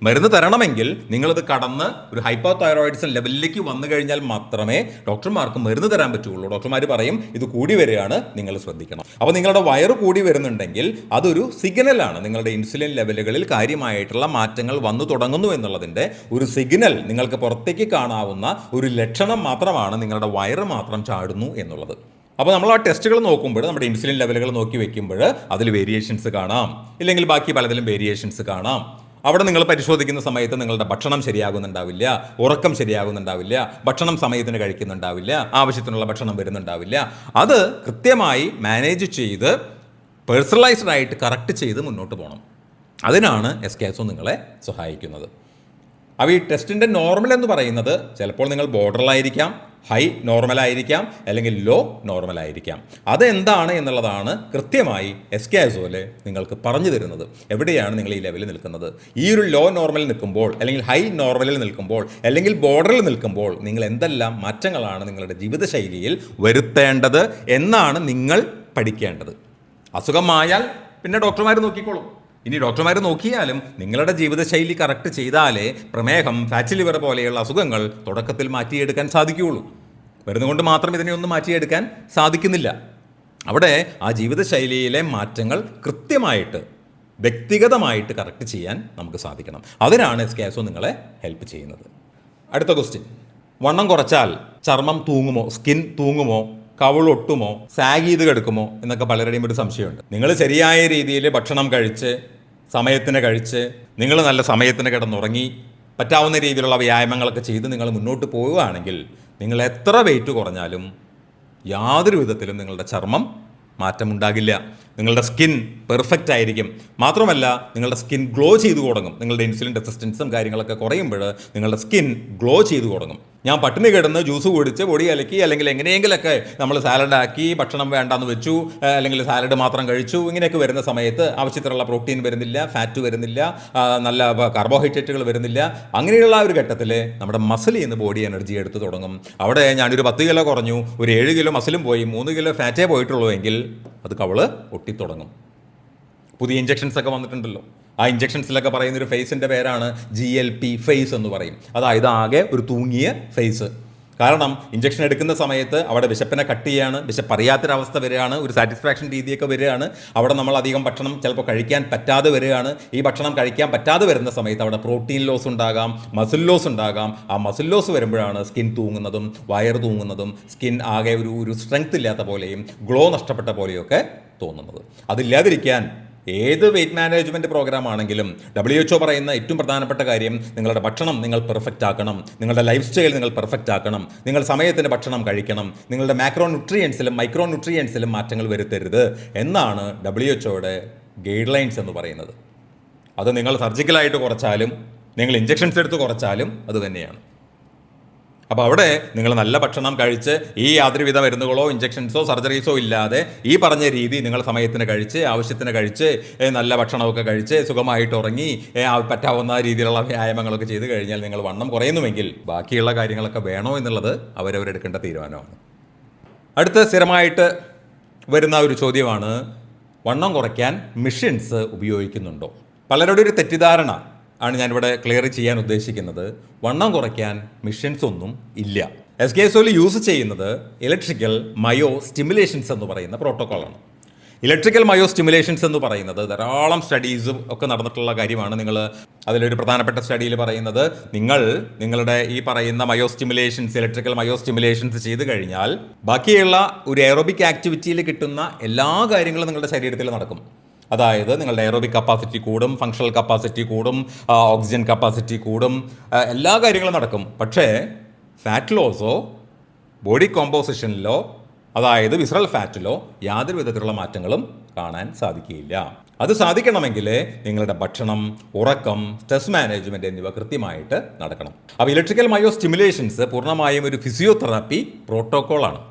മരുന്ന് തരണമെങ്കിൽ നിങ്ങളത് കടന്ന് ഒരു ഹൈപ്പോ തൈറോയിഡിസം ലെവലിലേക്ക് വന്നു കഴിഞ്ഞാൽ മാത്രമേ ഡോക്ടർമാർക്ക് മരുന്ന് തരാൻ പറ്റുള്ളൂ. ഡോക്ടർമാർ പറയും ഇത് കൂടി വരികയാണ്, നിങ്ങൾ ശ്രദ്ധിക്കണം. അപ്പോൾ നിങ്ങളുടെ വയറ് കൂടി വരുന്നുണ്ടെങ്കിൽ അതൊരു സിഗ്നലാണ്. നിങ്ങളുടെ ഇൻസുലിൻ ലെവലുകളിൽ കാര്യമായിട്ടുള്ള മാറ്റങ്ങൾ വന്നു തുടങ്ങുന്നു എന്നുള്ളതിൻ്റെ ഒരു സിഗ്നൽ, നിങ്ങൾക്ക് പുറത്തേക്ക് കാണാവുന്ന ഒരു ലക്ഷണം മാത്രമാണ് നിങ്ങളുടെ വയറ് മാത്രം ചാടുന്നു എന്നുള്ളത്. അപ്പോൾ നമ്മൾ ആ ടെസ്റ്റുകൾ നോക്കുമ്പോൾ, നമ്മുടെ ഇൻസുലിൻ ലെവലുകൾ നോക്കി വെക്കുമ്പോൾ അതിൽ വേരിയേഷൻസ് കാണാം, ഇല്ലെങ്കിൽ ബാക്കി പലതിലും വേരിയേഷൻസ് കാണാം. അവിടെ നിങ്ങൾ പരിശോധിക്കുന്ന സമയത്ത് നിങ്ങളുടെ ഭക്ഷണം ശരിയാകുന്നുണ്ടാവില്ല, ഉറക്കം ശരിയാകുന്നുണ്ടാവില്ല, ഭക്ഷണം സമയത്തിന് കഴിക്കുന്നുണ്ടാവില്ല, ആവശ്യത്തിനുള്ള ഭക്ഷണം വരുന്നുണ്ടാവില്ല. അത് കൃത്യമായി മാനേജ് ചെയ്ത് പേഴ്സണലൈസ്ഡ് ആയിട്ട് കറക്റ്റ് ചെയ്ത് മുന്നോട്ട് പോകണം. അതിനാണ് SKSO നിങ്ങളെ സഹായിക്കുന്നത്. അപ്പോൾ ഈ ടെസ്റ്റിൻ്റെ നോർമൽ എന്ന് പറയുന്നത് ചിലപ്പോൾ നിങ്ങൾ ബോർഡറിലായിരിക്കാം, ഹൈ നോർമലായിരിക്കാം, അല്ലെങ്കിൽ ലോ നോർമലായിരിക്കാം. അതെന്താണ് എന്നുള്ളതാണ് കൃത്യമായി SKSOയിൽ നിങ്ങൾക്ക് പറഞ്ഞു തരുന്നത്. എവിടെയാണ് നിങ്ങൾ ഈ ലെവലിൽ നിൽക്കുന്നത്, ഈ ഒരു ലോ നോർമലിൽ നിൽക്കുമ്പോൾ, അല്ലെങ്കിൽ ഹൈ നോർമലിൽ നിൽക്കുമ്പോൾ, അല്ലെങ്കിൽ ബോർഡറിൽ നിൽക്കുമ്പോൾ നിങ്ങൾ എന്തെല്ലാം മാറ്റങ്ങളാണ് നിങ്ങളുടെ ജീവിതശൈലിയിൽ വരുത്തേണ്ടത് എന്നാണ് നിങ്ങൾ പഠിക്കേണ്ടത്. അസുഖമായാൽ പിന്നെ ഡോക്ടർമാർ നോക്കിക്കോളും. ഇനി ഡോക്ടർമാർ നോക്കിയാലും നിങ്ങളുടെ ജീവിതശൈലി കറക്റ്റ് ചെയ്താലേ പ്രമേഹം, ഫാറ്റി ലിവർ പോലെയുള്ള അസുഖങ്ങൾ തുടക്കത്തിൽ മാറ്റിയെടുക്കാൻ സാധിക്കുകയുള്ളൂ. മരുന്നുകൊണ്ട് മാത്രം ഇതിനെയൊന്നും മാറ്റിയെടുക്കാൻ സാധിക്കുന്നില്ല. അവിടെ ആ ജീവിതശൈലിയിലെ മാറ്റങ്ങൾ കൃത്യമായിട്ട് വ്യക്തിഗതമായിട്ട് കറക്റ്റ് ചെയ്യാൻ നമുക്ക് സാധിക്കണം. അതിനാണ് SKSO നിങ്ങളെ ഹെൽപ്പ് ചെയ്യുന്നത്. അടുത്ത ക്വസ്റ്റ്യൻ, വണ്ണം കുറച്ചാൽ ചർമ്മം തൂങ്ങുമോ, സ്കിൻ തൂങ്ങുമോ, കവിളൊട്ടുമോ, സാഗ് ചെയ്ത് കിടക്കുമോ എന്നൊക്കെ പലരുടെയും ഒരു സംശയമുണ്ട്. നിങ്ങൾ ശരിയായ രീതിയിൽ ഭക്ഷണം കഴിച്ച്, സമയത്തിന് കഴിച്ച്, നിങ്ങൾ നല്ല സമയത്തിന് കിടന്നുറങ്ങി, പറ്റാവുന്ന രീതിയിലുള്ള വ്യായാമങ്ങളൊക്കെ ചെയ്ത് നിങ്ങൾ മുന്നോട്ട് പോവുകയാണെങ്കിൽ നിങ്ങൾ എത്ര വെയിറ്റ് കുറഞ്ഞാലും യാതൊരു വിധത്തിലും നിങ്ങളുടെ ചർമ്മം മാറ്റമുണ്ടാകില്ല. നിങ്ങളുടെ സ്കിൻ പെർഫെക്റ്റ് ആയിരിക്കും. മാത്രമല്ല നിങ്ങളുടെ സ്കിൻ ഗ്ലോ ചെയ്തു തുടങ്ങും. നിങ്ങളുടെ ഇൻസുലിൻ റെസിസ്റ്റൻസും കാര്യങ്ങളൊക്കെ കുറയുമ്പോൾ നിങ്ങളുടെ സ്കിൻ ഗ്ലോ ചെയ്തു തുടങ്ങും. ഞാൻ പട്ടിണി കിടന്ന് ജ്യൂസ് കുടിച്ച് പൊടി അലക്കി, അല്ലെങ്കിൽ എങ്ങനെയെങ്കിലൊക്കെ നമ്മൾ സാലഡാക്കി, ഭക്ഷണം വേണ്ടാന്ന് വെച്ചു, അല്ലെങ്കിൽ സാലഡ് മാത്രം കഴിച്ചു, ഇങ്ങനെയൊക്കെ വരുന്ന സമയത്ത് ആവശ്യത്തിനുള്ള പ്രോട്ടീൻ വരുന്നില്ല, ഫാറ്റ് വരുന്നില്ല, നല്ല കാർബോഹൈഡ്രേറ്റുകൾ വരുന്നില്ല. അങ്ങനെയുള്ള ഒരു ഘട്ടത്തിൽ നമ്മുടെ മസിലിൽ നിന്ന് ബോഡി എനർജി എടുത്ത് തുടങ്ങും. അവിടെ ഞാനൊരു 10 കിലോ കുറഞ്ഞു, ഒരു 7 കിലോ മസിലും പോയി, 3 കിലോ ഫാറ്റേ പോയിട്ടുള്ളൂ എങ്കിൽ അത് കവള് ഒട്ടിത്തുടങ്ങും. പുതിയ ഇഞ്ചക്ഷൻസ് ഒക്കെ വന്നിട്ടുണ്ടല്ലോ. ആ ഇഞ്ചക്ഷൻസിലൊക്കെ പറയുന്നൊരു ഫേസിൻ്റെ പേരാണ് GLP ഫേസ് എന്ന് പറയും. അതായത് ആകെ ഒരു തൂങ്ങിയ ഫേസ്. കാരണം ഇഞ്ചക്ഷൻ എടുക്കുന്ന സമയത്ത് അവിടെ വിശപ്പിനെ കട്ട് ചെയ്യാണ്, വിശപ്പറിയാത്തൊരവസ്ഥ വരികയാണ്, ഒരു സാറ്റിസ്ഫാക്ഷൻ രീതിയൊക്കെ വരികയാണ്. അവിടെ നമ്മൾ അധികം ഭക്ഷണം ചിലപ്പോൾ കഴിക്കാൻ പറ്റാതെ വരികയാണ്. ഈ ഭക്ഷണം കഴിക്കാൻ പറ്റാതെ വരുന്ന സമയത്ത് അവിടെ പ്രോട്ടീൻ ലോസ് ഉണ്ടാകാം, മസിൽ ലോസ് ഉണ്ടാകാം. ആ മസിൽ ലോസ് വരുമ്പോഴാണ് സ്കിൻ തൂങ്ങുന്നതും വയറ് തൂങ്ങുന്നതും സ്കിൻ ആകെ ഒരു സ്ട്രെങ്ത് ഇല്ലാത്ത പോലെയും ഗ്ലോ നഷ്ടപ്പെട്ട പോലെയൊക്കെ തോന്നുന്നത്. അതില്ലാതിരിക്കാൻ ഏത് വെയിറ്റ് മാനേജ്മെൻറ്റ് പ്രോഗ്രാം ആണെങ്കിലും WHO പറയുന്ന ഏറ്റവും പ്രധാനപ്പെട്ട കാര്യം നിങ്ങളുടെ ഭക്ഷണം നിങ്ങൾ പെർഫെക്റ്റ് ആക്കണം, നിങ്ങളുടെ ലൈഫ് സ്റ്റൈൽ നിങ്ങൾ പെർഫെക്റ്റ് ആക്കണം, നിങ്ങൾ സമയത്തിന് ഭക്ഷണം കഴിക്കണം, നിങ്ങളുടെ മാക്രോ ന്യൂട്രിയൻസിലും മൈക്രോ ന്യൂട്രിയൻസിലും മാറ്റങ്ങൾ വരുത്തരുത് എന്നാണ് WHOയുടെ ഗൈഡ് ലൈൻസ് എന്ന് പറയുന്നത്. അത് നിങ്ങൾ സർജിക്കലായിട്ട് കുറച്ചാലും നിങ്ങൾ ഇഞ്ചക്ഷൻസ് എടുത്ത് കുറച്ചാലും അത് തന്നെയാണ്. അപ്പോൾ അവിടെ നിങ്ങൾ നല്ല ഭക്ഷണം കഴിച്ച് ഈ യാതൊരുവിധ മരുന്നുകളോ ഇഞ്ചക്ഷൻസോ സർജറീസോ ഇല്ലാതെ ഈ പറഞ്ഞ രീതി നിങ്ങൾ സമയത്തിന് കഴിച്ച്, ആവശ്യത്തിന് കഴിച്ച്, നല്ല ഭക്ഷണമൊക്കെ കഴിച്ച്, സുഖമായിട്ട് ഉറങ്ങി, പറ്റാവുന്ന രീതിയിലുള്ള വ്യായാമങ്ങളൊക്കെ ചെയ്ത് കഴിഞ്ഞാൽ നിങ്ങൾ വണ്ണം കുറയുന്നുവെങ്കിൽ ബാക്കിയുള്ള കാര്യങ്ങളൊക്കെ വേണോ എന്നുള്ളത് അവരവരെടുക്കേണ്ട തീരുമാനമാണ്. അടുത്ത സ്ഥിരമായിട്ട് വരുന്ന ഒരു ചോദ്യമാണ്, വണ്ണം കുറയ്ക്കാൻ മെഷീൻസ് ഉപയോഗിക്കുന്നുണ്ടോ? പലരുടെ ഒരു തെറ്റിദ്ധാരണ ആണ് ഞാനിവിടെ ക്ലിയർ ചെയ്യാൻ ഉദ്ദേശിക്കുന്നത്. വണ്ണം കുറയ്ക്കാൻ മെഷീൻസ് ഒന്നും ഇല്ല. SKSOയിൽ യൂസ് ചെയ്യുന്നത് ഇലക്ട്രിക്കൽ മയോ സ്റ്റിമുലേഷൻസ് എന്ന് പറയുന്ന പ്രോട്ടോക്കോളാണ്. ഇലക്ട്രിക്കൽ മയോ സ്റ്റിമുലേഷൻസ് എന്ന് പറയുന്നത് ധാരാളം സ്റ്റഡീസും ഒക്കെ നടന്നിട്ടുള്ള കാര്യമാണ്. നിങ്ങൾ അതിലൊരു പ്രധാനപ്പെട്ട സ്റ്റഡിയിൽ പറയുന്നത്, നിങ്ങളുടെ ഈ പറയുന്ന മയോ സ്റ്റിമുലേഷൻസ്, ഇലക്ട്രിക്കൽ മയോ സ്റ്റിമുലേഷൻസ് ചെയ്ത് കഴിഞ്ഞാൽ ബാക്കിയുള്ള ഒരു എയറോബിക് ആക്ടിവിറ്റിയിൽ കിട്ടുന്ന എല്ലാ കാര്യങ്ങളും നിങ്ങളുടെ ശരീരത്തിൽ നടക്കും. അതായത് നിങ്ങളുടെ എയറോബിക് കപ്പാസിറ്റി കൂടും, ഫങ്ഷണൽ കപ്പാസിറ്റി കൂടും, ഓക്സിജൻ കപ്പാസിറ്റി കൂടും, എല്ലാ കാര്യങ്ങളും നടക്കും. പക്ഷേ ഫാറ്റ് ലോസോ ബോഡി കോമ്പോസിഷനിലോ അതായത് വിസറൽ ഫാറ്റിലോ യാതൊരു വിധത്തിലുള്ള മാറ്റങ്ങളും കാണാൻ സാധിക്കുകയില്ല. അത് സാധിക്കണമെങ്കിൽ നിങ്ങളുടെ ഭക്ഷണം, ഉറക്കം, സ്ട്രെസ് മാനേജ്മെൻറ്റ് എന്നിവ കൃത്യമായിട്ട് നടക്കണം. അപ്പോൾ ഇലക്ട്രിക്കൽ മയോ സ്റ്റിമുലേഷൻസ് പൂർണ്ണമായും ഒരു ഫിസിയോതെറാപ്പി പ്രോട്ടോക്കോളാണ്.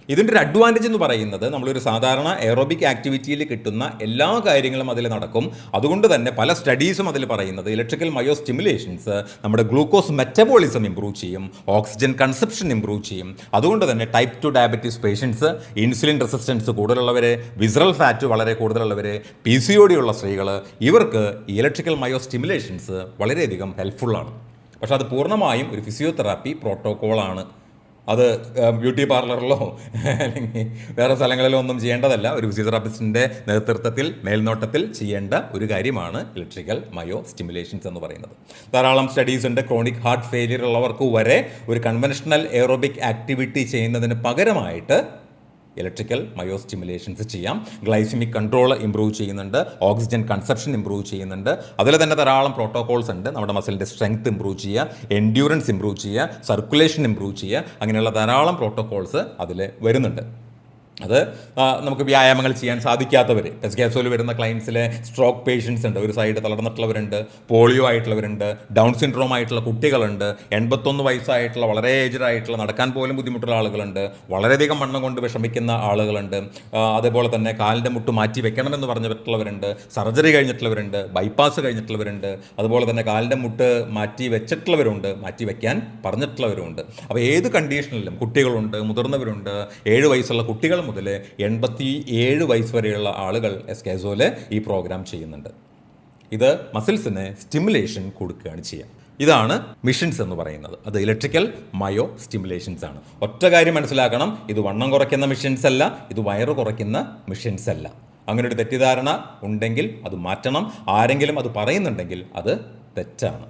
ഇതിൻ്റെ ഒരു അഡ്വാൻറ്റേജ് എന്ന് പറയുന്നത് നമ്മളൊരു സാധാരണ എയറോബിക് ആക്ടിവിറ്റിയിൽ കിട്ടുന്ന എല്ലാ കാര്യങ്ങളും അതിൽ നടക്കും. അതുകൊണ്ട് തന്നെ പല സ്റ്റഡീസും അതിൽ പറയുന്നത് ഇലക്ട്രിക്കൽ മയോ സ്റ്റിമുലേഷൻസ് നമ്മുടെ ഗ്ലൂക്കോസ് മെറ്റബോളിസം ഇംപ്രൂവ് ചെയ്യും, ഓക്സിജൻ കൺസപ്ഷൻ ഇംപ്രൂവ് ചെയ്യും. അതുകൊണ്ട് തന്നെ type 2 diabetes patients, insulin resistance കൂടുതലുള്ളവർ, വിസറൽ ഫാറ്റ് വളരെ കൂടുതലുള്ളവർ, PCOD ഉള്ള സ്ത്രീകൾ, ഇവർക്ക് ഈ ഇലക്ട്രിക്കൽ മയോ സ്റ്റിമുലേഷൻസ് വളരെയധികം ഹെൽപ്ഫുള്ളാണ്. പക്ഷേ അത് പൂർണ്ണമായും ഒരു ഫിസിയോതെറാപ്പി പ്രോട്ടോക്കോളാണ്. അത് ബ്യൂട്ടി പാർലറിലോ അല്ലെങ്കിൽ വേറെ സ്ഥലങ്ങളിലോ ഒന്നും ചെയ്യേണ്ടതല്ല. ഒരു ഫിസിയോതെറാപ്പിസ്റ്റിൻ്റെ നേതൃത്വത്തിൽ, മേൽനോട്ടത്തിൽ ചെയ്യേണ്ട ഒരു കാര്യമാണ് ഇലക്ട്രിക്കൽ മയോ സ്റ്റിമുലേഷൻസ് എന്ന് പറയുന്നത്. ധാരാളം സ്റ്റഡീസ് ഉണ്ട്. ക്രോണിക് ഹാർട്ട് ഫെയിലിയർ ഉള്ളവർക്ക് വരെ ഒരു കൺവെൻഷണൽ എയറോബിക് ആക്ടിവിറ്റി ചെയ്യുന്നതിന് പകരമായിട്ട് ഇലക്ട്രിക്കൽ മയോ സ്റ്റിമുലേഷൻസ് ചെയ്യാം. ഗ്ലൈസിമിക് കൺട്രോൾ ഇംപ്രൂവ് ചെയ്യുന്നുണ്ട്, ഓക്സിജൻ കൺസപ്ഷൻ ഇംപ്രൂവ് ചെയ്യുന്നുണ്ട്. അതിൽ തന്നെ ധാരാളം പ്രോട്ടോകോൾസ് ഉണ്ട്. നമ്മുടെ മസിലിൻ്റെ സ്ട്രെങ്ത് ഇംപ്രൂവ് ചെയ്യുക, എൻഡ്യൂറൻസ് ഇംപ്രൂവ് ചെയ്യുക, സർക്കുലേഷൻ ഇംപ്രൂവ് ചെയ്യുക, അങ്ങനെയുള്ള ധാരാളം പ്രോട്ടോകോൾസ് അതിൽ വരുന്നുണ്ട്. അത് നമുക്ക് വ്യായാമങ്ങൾ ചെയ്യാൻ സാധിക്കാത്തവർ, എസ്കേസോയിൽ വരുന്ന ക്ലയൻസിലെ സ്ട്രോക്ക് പേഷ്യൻസ് ഉണ്ട്, ഒരു സൈഡ് തളർന്നിട്ടുള്ളവരുണ്ട്, പോളിയോ ആയിട്ടുള്ളവരുണ്ട്, ഡൗൺ സിൻഡ്രോം ആയിട്ടുള്ള കുട്ടികളുണ്ട്, 81 വയസ്സായിട്ടുള്ള വളരെ ഏജ്ഡ് ആയിട്ടുള്ള നടക്കാൻ പോലും ബുദ്ധിമുട്ടുള്ള ആളുകളുണ്ട്, വളരെയധികം വണ്ണം കൊണ്ട് വിഷമിക്കുന്ന ആളുകളുണ്ട്, അതേപോലെ തന്നെ കാലിൻ്റെ മുട്ട് മാറ്റി വെക്കണമെന്ന് പറഞ്ഞിട്ടുള്ളവരുണ്ട്, സർജറി കഴിഞ്ഞിട്ടുള്ളവരുണ്ട്, ബൈപ്പാസ് കഴിഞ്ഞിട്ടുള്ളവരുണ്ട്, അതുപോലെ തന്നെ കാലിൻ്റെ മുട്ട് മാറ്റി വെച്ചിട്ടുള്ളവരുണ്ട്, മാറ്റി വെക്കാൻ പറഞ്ഞിട്ടുള്ളവരുണ്ട്. അപ്പോൾ ഏത് കണ്ടീഷനിലും കുട്ടികളുണ്ട്, മുതിർന്നവരുണ്ട്, 7 വയസ്സുള്ള കുട്ടികൾ മുതൽ 87 വയസ്സ് വരെയുള്ള ആളുകൾ എസ്കേസോയിൽ ഈ പ്രോഗ്രാം ചെയ്യുന്നുണ്ട്. ഇത് മസിൽസിന് സ്റ്റിമുലേഷൻ കൊടുക്കുകയാണ് ചെയ്യുക. ഇതാണ് മിഷൻസ് എന്ന് പറയുന്നത്. അത് ഇലക്ട്രിക്കൽ മയോ സ്റ്റിമുലേഷൻസ് ആണ്. ഒറ്റ കാര്യം മനസ്സിലാക്കണം, ഇത് വണ്ണം കുറയ്ക്കുന്ന മിഷൻസ് അല്ല, ഇത് വയറ് കുറയ്ക്കുന്ന മിഷൻസ് അല്ല. അങ്ങനെ ഒരു തെറ്റിദ്ധാരണ ഉണ്ടെങ്കിൽ അത് മാറ്റണം. ആരെങ്കിലും അത് പറയുന്നുണ്ടെങ്കിൽ അത് തെറ്റാണ്.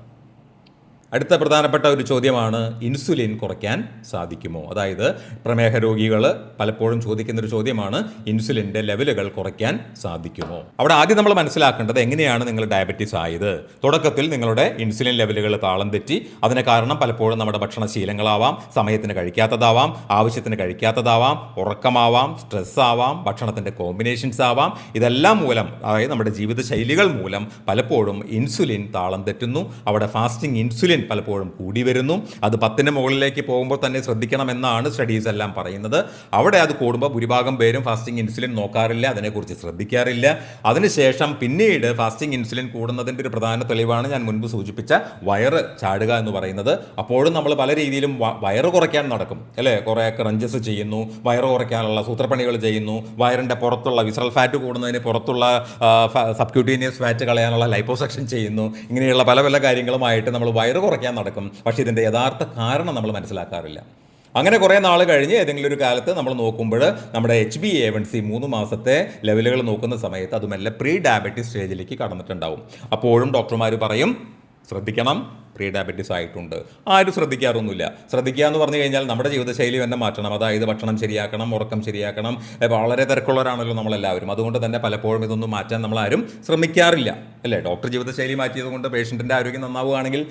അടുത്ത പ്രധാനപ്പെട്ട ഒരു ചോദ്യമാണ് ഇൻസുലിൻ കുറയ്ക്കാൻ സാധിക്കുമോ? അതായത് പ്രമേഹ രോഗികൾ പലപ്പോഴും ചോദിക്കുന്നൊരു ചോദ്യമാണ്, ഇൻസുലിൻ്റെ ലെവലുകൾ കുറയ്ക്കാൻ സാധിക്കുമോ? അവിടെ ആദ്യം നമ്മൾ മനസ്സിലാക്കേണ്ടത് എങ്ങനെയാണ് നിങ്ങൾ ഡയബറ്റീസ് ആയത്. തുടക്കത്തിൽ നിങ്ങളുടെ ഇൻസുലിൻ ലെവലുകൾ താളം തെറ്റി. അതിന് കാരണം പലപ്പോഴും നമ്മുടെ ഭക്ഷണശീലങ്ങളാവാം, സമയത്തിന് കഴിക്കാത്തതാവാം, ആവശ്യത്തിന് കഴിക്കാത്തതാവാം, ഉറക്കമാവാം, സ്ട്രെസ് ആവാം, ഭക്ഷണത്തിൻ്റെ കോമ്പിനേഷൻസ് ആവാം. ഇതെല്ലാം മൂലം, അതായത് നമ്മുടെ ജീവിതശൈലികൾ മൂലം പലപ്പോഴും ഇൻസുലിൻ താളം തെറ്റുന്നു. അവിടെ ഫാസ്റ്റിംഗ് ഇൻസുലിൻ പലപ്പോഴും കൂടി വരുന്നു. അത് 10ന് മുകളിലേക്ക് പോകുമ്പോൾ തന്നെ ശ്രദ്ധിക്കണമെന്നാണ് സ്റ്റഡീസ് എല്ലാം പറയുന്നത്. അവിടെ അത് കൂടുമ്പോൾ ഭൂരിഭാഗം പേരും ഫാസ്റ്റിംഗ് ഇൻസുലിൻ നോക്കാറില്ല, അതിനെക്കുറിച്ച് ശ്രദ്ധിക്കാറില്ല. അതിനുശേഷം പിന്നീട് ഫാസ്റ്റിംഗ് ഇൻസുലിൻ കൂടുന്നതിൻ്റെ ഒരു പ്രധാന തെളിവാണ് ഞാൻ മുൻപ് സൂചിപ്പിച്ച വയറ് ചാടുക എന്ന് പറയുന്നത്. അപ്പോഴും നമ്മൾ പല രീതിയിലും വയറ് കുറയ്ക്കാൻ നടക്കും, അല്ലേ? കുറേ ക്രഞ്ചസ് ചെയ്യുന്നു, വയറ് കുറയ്ക്കാനുള്ള സൂത്രപ്പണികൾ ചെയ്യുന്നു, വയറിൻ്റെ പുറത്തുള്ള വിസറൽ ഫാറ്റ് കൂടുന്നതിന് പുറത്തുള്ള സബ്ക്യൂട്ടീനിയസ് ഫാറ്റ് കളയാനുള്ള ലൈപ്പോസക്ഷൻ ചെയ്യുന്നു. ഇങ്ങനെയുള്ള പല പല കാര്യങ്ങളുമായിട്ട് നമ്മൾ വയറ് കുറയ്ക്കാൻ നടക്കും. പക്ഷേ ഇതിൻ്റെ യഥാർത്ഥ കാരണം നമ്മൾ മനസ്സിലാക്കാറില്ല. അങ്ങനെ കുറേ നാൾ കഴിഞ്ഞ് ഏതെങ്കിലും ഒരു കാലത്ത് നമ്മൾ നോക്കുമ്പോൾ നമ്മുടെ HbA1c 3 മാസത്തെ ലെവലുകൾ നോക്കുന്ന സമയത്ത് അത് മെല്ലെ പ്രീ ഡയബറ്റിസ് സ്റ്റേജിലേക്ക് കടന്നിട്ടുണ്ടാവും. അപ്പോഴും ഡോക്ടർമാർ പറയും, ശ്രദ്ധിക്കണം, പ്രീ ഡയബറ്റീസ് ആയിട്ടുണ്ട്. ആരും ശ്രദ്ധിക്കാറൊന്നുമില്ല. ശ്രദ്ധിക്കുക എന്ന് പറഞ്ഞു കഴിഞ്ഞാൽ നമ്മുടെ ജീവിതശൈലി തന്നെ മാറ്റണം. അതായത് ഭക്ഷണം ശരിയാക്കണം, ഉറക്കം ശരിയാക്കണം. വളരെ തിരക്കുള്ളവരാണല്ലോ നമ്മളെല്ലാവരും. അതുകൊണ്ട് തന്നെ പലപ്പോഴും ഇതൊന്നും മാറ്റാൻ നമ്മളാരും ശ്രമിക്കാറില്ല, അല്ലേ? ഡോക്ടർ ജീവിതശൈലി മാറ്റിയത് കൊണ്ട് പേഷ്യൻറ്റിൻ്റെ ആരോഗ്യം നന്നാവുകയാണെങ്കിൽ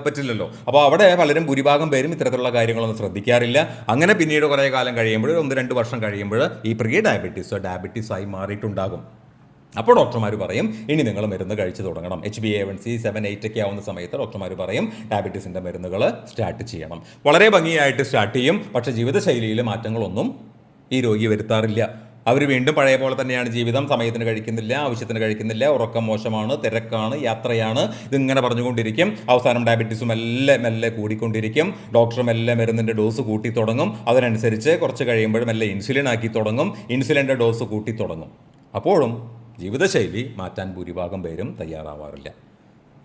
പറ്റില്ലല്ലോ. അപ്പോൾ അവിടെ പലരും ഭൂരിഭാഗം പേരും ഇത്തരത്തിലുള്ള കാര്യങ്ങളൊന്നും ശ്രദ്ധിക്കാറില്ല. അങ്ങനെ പിന്നീട് കുറേ കാലം കഴിയുമ്പോൾ, 1-2 വർഷം കഴിയുമ്പോൾ ഈ പ്രീ ഡയബറ്റീസായി മാറിയിട്ടുണ്ടാകും. അപ്പോൾ ഡോക്ടർമാർ പറയും, ഇനി നിങ്ങൾ മരുന്ന് കഴിച്ച് തുടങ്ങണം. HbA1c 7-8 ഒക്കെ ആവുന്ന സമയത്ത് ഡോക്ടർമാർ പറയും ഡയബറ്റീസിൻ്റെ മരുന്നുകൾ സ്റ്റാർട്ട് ചെയ്യണം. വളരെ ഭംഗിയായിട്ട് സ്റ്റാർട്ട് ചെയ്യും. പക്ഷേ ജീവിതശൈലിയിൽ മാറ്റങ്ങളൊന്നും ഈ രോഗി വരുത്താറില്ല. അവർ വീണ്ടും പഴയ പോലെ തന്നെയാണ് ജീവിതം. സമയത്തിന് കഴിക്കുന്നില്ല, ആവശ്യത്തിന് കഴിക്കുന്നില്ല, ഉറക്കം മോശമാണ്, തിരക്കാണ്, യാത്രയാണ്, ഇതിങ്ങനെ പറഞ്ഞുകൊണ്ടിരിക്കും. അവസാനം ഡയബറ്റീസ് മെല്ലെ കൂടിക്കൊണ്ടിരിക്കും. ഡോക്ടർ മെല്ലെ മരുന്നിൻ്റെ ഡോസ് കൂട്ടി തുടങ്ങും. അതിനനുസരിച്ച് കുറച്ച് കഴിയുമ്പോൾ മെല്ലെ ഇൻസുലിൻ ആക്കി തുടങ്ങും. ഇൻസുലിൻ്റെ ഡോസ് കൂട്ടി തുടങ്ങും. അപ്പോഴും ജീവിതശൈലി മാറ്റാൻ ഭൂരിഭാഗം പേരും തയ്യാറാവാറില്ല.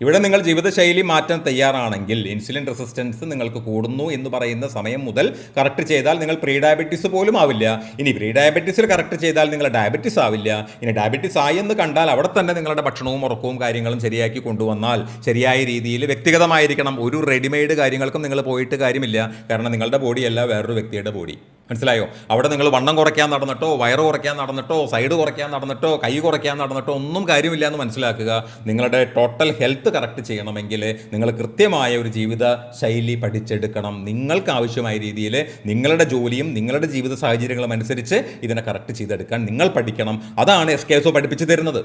ഇവിടെ നിങ്ങൾ ജീവിതശൈലി മാറ്റാൻ തയ്യാറാണെങ്കിൽ, ഇൻസുലിൻ റെസിസ്റ്റൻസ് നിങ്ങൾക്ക് കൂടുന്നു എന്ന് പറയുന്ന സമയം മുതൽ കറക്റ്റ് ചെയ്താൽ നിങ്ങൾ പ്രീ ഡയബറ്റീസ് പോലും ആവില്ല. ഇനി പ്രീ ഡയബറ്റീസിൽ കറക്റ്റ് ചെയ്താൽ നിങ്ങൾ ഡയബറ്റീസ് ആവില്ല. ഇനി ഡയബറ്റീസ് ആയി എന്ന് കണ്ടാൽ അവിടെ തന്നെ നിങ്ങളുടെ ഭക്ഷണവും ഉറക്കവും കാര്യങ്ങളും ശരിയാക്കി കൊണ്ടുവന്നാൽ, ശരിയായ രീതിയിൽ വ്യക്തിഗതമായിരിക്കണം. ഒരു റെഡിമെയ്ഡ് കാര്യങ്ങൾക്കും നിങ്ങൾ പോയിട്ട് കാര്യമില്ല. കാരണം നിങ്ങളുടെ ബോഡിയല്ല വേറൊരു വ്യക്തിയുടെ ബോഡി. മനസ്സിലായോ? അവിടെ നിങ്ങൾ വണ്ണം കുറയ്ക്കാൻ നടന്നിട്ടോ വയറ് കുറയ്ക്കാൻ നടന്നിട്ടോ സൈഡ് കുറയ്ക്കാൻ നടന്നിട്ടോ കൈ കുറയ്ക്കാൻ നടന്നിട്ടോ ഒന്നും കാര്യമില്ല എന്ന് മനസ്സിലാക്കുക. നിങ്ങളുടെ ടോട്ടൽ ഹെൽത്ത് കറക്റ്റ് ചെയ്യണമെങ്കിൽ നിങ്ങൾ കൃത്യമായ ഒരു ജീവിത ശൈലി പഠിച്ചെടുക്കണം. നിങ്ങൾക്ക് ആവശ്യമായ രീതിയിൽ നിങ്ങളുടെ ജോലിയും നിങ്ങളുടെ ജീവിത സാഹചര്യങ്ങളും അനുസരിച്ച് ഇതിനെ കറക്റ്റ് ചെയ്തെടുക്കാൻ നിങ്ങൾ പഠിക്കണം. അതാണ് SKSO പഠിപ്പിച്ചു തരുന്നത്.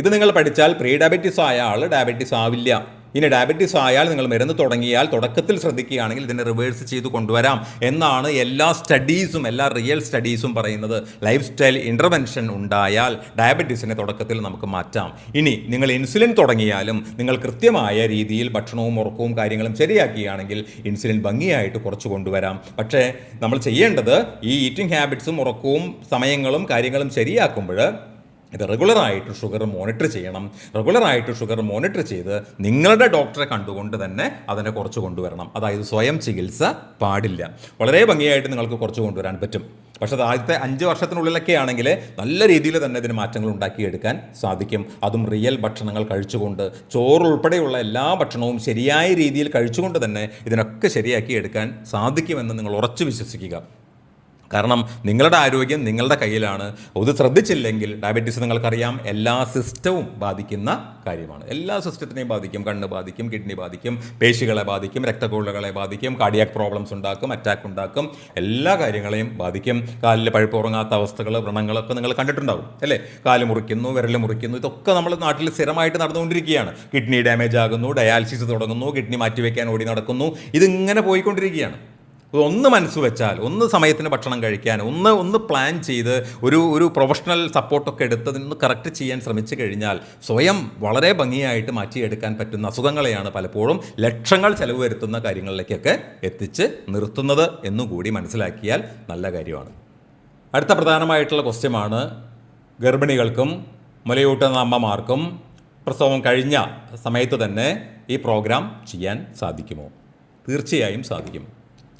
ഇത് നിങ്ങൾ പഠിച്ചാൽ പ്രീ ഡയബറ്റീസ് ആയ ആൾ ഡയബറ്റീസ് ആവില്ല. ഇനി ഡയബറ്റീസ് ആയാൽ നിങ്ങൾ മരുന്ന് തുടങ്ങിയാൽ തുടക്കത്തിൽ ശ്രദ്ധിക്കുകയാണെങ്കിൽ ഇതിനെ റിവേഴ്സ് ചെയ്ത് കൊണ്ടുവരാം എന്നാണ് എല്ലാ സ്റ്റഡീസും, എല്ലാ റിയൽ സ്റ്റഡീസും പറയുന്നത്. ലൈഫ് സ്റ്റൈൽ ഇൻ്റർവെൻഷൻ ഉണ്ടായാൽ ഡയബറ്റീസിനെ തുടക്കത്തിൽ നമുക്ക് മാറ്റാം. ഇനി നിങ്ങൾ ഇൻസുലിൻ തുടങ്ങിയാലും നിങ്ങൾ കൃത്യമായ രീതിയിൽ ഭക്ഷണവും ഉറക്കവും കാര്യങ്ങളും ശരിയാക്കുകയാണെങ്കിൽ ഇൻസുലിൻ ഭംഗിയായിട്ട് കുറച്ച് കൊണ്ടുവരാം. പക്ഷേ നമ്മൾ ചെയ്യേണ്ടത് ഈ ഈറ്റിംഗ് ഹാബിറ്റ്സും ഉറക്കവും സമയങ്ങളും കാര്യങ്ങളും ശരിയാക്കുമ്പോൾ ഇത് റെഗുലറായിട്ട് ഷുഗർ മോണിറ്റർ ചെയ്യണം. റെഗുലറായിട്ട് ഷുഗർ മോണിറ്റർ ചെയ്ത് നിങ്ങളുടെ ഡോക്ടറെ കണ്ടുകൊണ്ട് തന്നെ അതിനെ കുറച്ച് കൊണ്ടുവരണം. അതായത് സ്വയം ചികിത്സ പാടില്ല. വളരെ ഭംഗിയായിട്ട് നിങ്ങൾക്ക് കുറച്ച് കൊണ്ടുവരാൻ പറ്റും. പക്ഷേ അത് ആദ്യത്തെ 5 വർഷത്തിനുള്ളിലൊക്കെ ആണെങ്കിൽ നല്ല രീതിയിൽ തന്നെ ഇതിന് മാറ്റങ്ങൾ ഉണ്ടാക്കിയെടുക്കാൻ സാധിക്കും. അതും റിയൽ ഭക്ഷണങ്ങൾ കഴിച്ചുകൊണ്ട്, ചോറുൾപ്പെടെയുള്ള എല്ലാ ഭക്ഷണവും ശരിയായ രീതിയിൽ കഴിച്ചുകൊണ്ട് തന്നെ ഇതിനൊക്കെ ശരിയാക്കി എടുക്കാൻ സാധിക്കുമെന്ന് നിങ്ങൾ ഉറച്ചു വിശ്വസിക്കുക. കാരണം നിങ്ങളുടെ ആരോഗ്യം നിങ്ങളുടെ കയ്യിലാണ്. ഇത് ശ്രദ്ധിച്ചില്ലെങ്കിൽ ഡയബറ്റീസ് നിങ്ങൾക്കറിയാം എല്ലാ സിസ്റ്റവും ബാധിക്കുന്ന കാര്യമാണ്. എല്ലാ സിസ്റ്റത്തിനെയും ബാധിക്കും. കണ്ണ് ബാധിക്കും, കിഡ്നി ബാധിക്കും, പേശികളെ ബാധിക്കും, രക്തക്കൊള്ളുകളെ ബാധിക്കും, കാർഡിയാക് പ്രോബ്ലംസ് ഉണ്ടാക്കും, അറ്റാക്ക് ഉണ്ടാക്കും, എല്ലാ കാര്യങ്ങളെയും ബാധിക്കും. കാലിൽ പഴുപ്പുറങ്ങാത്ത അവസ്ഥകൾ, വ്രണങ്ങളൊക്കെ നിങ്ങൾ കണ്ടിട്ടുണ്ടാവും അല്ലേ? കാല് മുറിക്കുന്നു, വിരൽ മുറിക്കുന്നു, ഇതൊക്കെ നമ്മൾ നാട്ടിൽ സ്ഥിരമായിട്ട് നടന്നുകൊണ്ടിരിക്കുകയാണ്. കിഡ്നി ഡാമേജ് ആകുന്നു, ഡയാലിസിസ് തുടങ്ങുന്നു, കിഡ്നി മാറ്റിവെക്കാൻ ഓടി നടക്കുന്നു, ഇതിങ്ങനെ പോയിക്കൊണ്ടിരിക്കുകയാണ്. ഒന്ന് മനസ്സ് വെച്ചാൽ, ഒന്ന് സമയത്തിന് ഭക്ഷണം കഴിക്കാൻ, ഒന്ന് പ്ലാൻ ചെയ്ത് ഒരു പ്രൊഫഷണൽ സപ്പോർട്ടൊക്കെ എടുത്ത് നിന്ന് കറക്റ്റ് ചെയ്യാൻ ശ്രമിച്ചു കഴിഞ്ഞാൽ സ്വയം വളരെ ഭംഗിയായിട്ട് മാറ്റിയെടുക്കാൻ പറ്റുന്ന അസുഖങ്ങളെയാണ് പലപ്പോഴും ലക്ഷങ്ങൾ ചെലവ് വരുത്തുന്ന കാര്യങ്ങളിലേക്കൊക്കെ എത്തിച്ച് നിർത്തുന്നത് എന്നുകൂടി മനസ്സിലാക്കിയാൽ നല്ല കാര്യമാണ്. അടുത്ത പ്രധാനമായിട്ടുള്ള ക്വസ്റ്റ്യനാണ്, ഗർഭിണികൾക്കും മുലയൂട്ടുന്ന അമ്മമാർക്കും പ്രസവം കഴിഞ്ഞ സമയത്ത് തന്നെ ഈ പ്രോഗ്രാം ചെയ്യാൻ സാധിക്കുമോ? തീർച്ചയായും സാധിക്കും.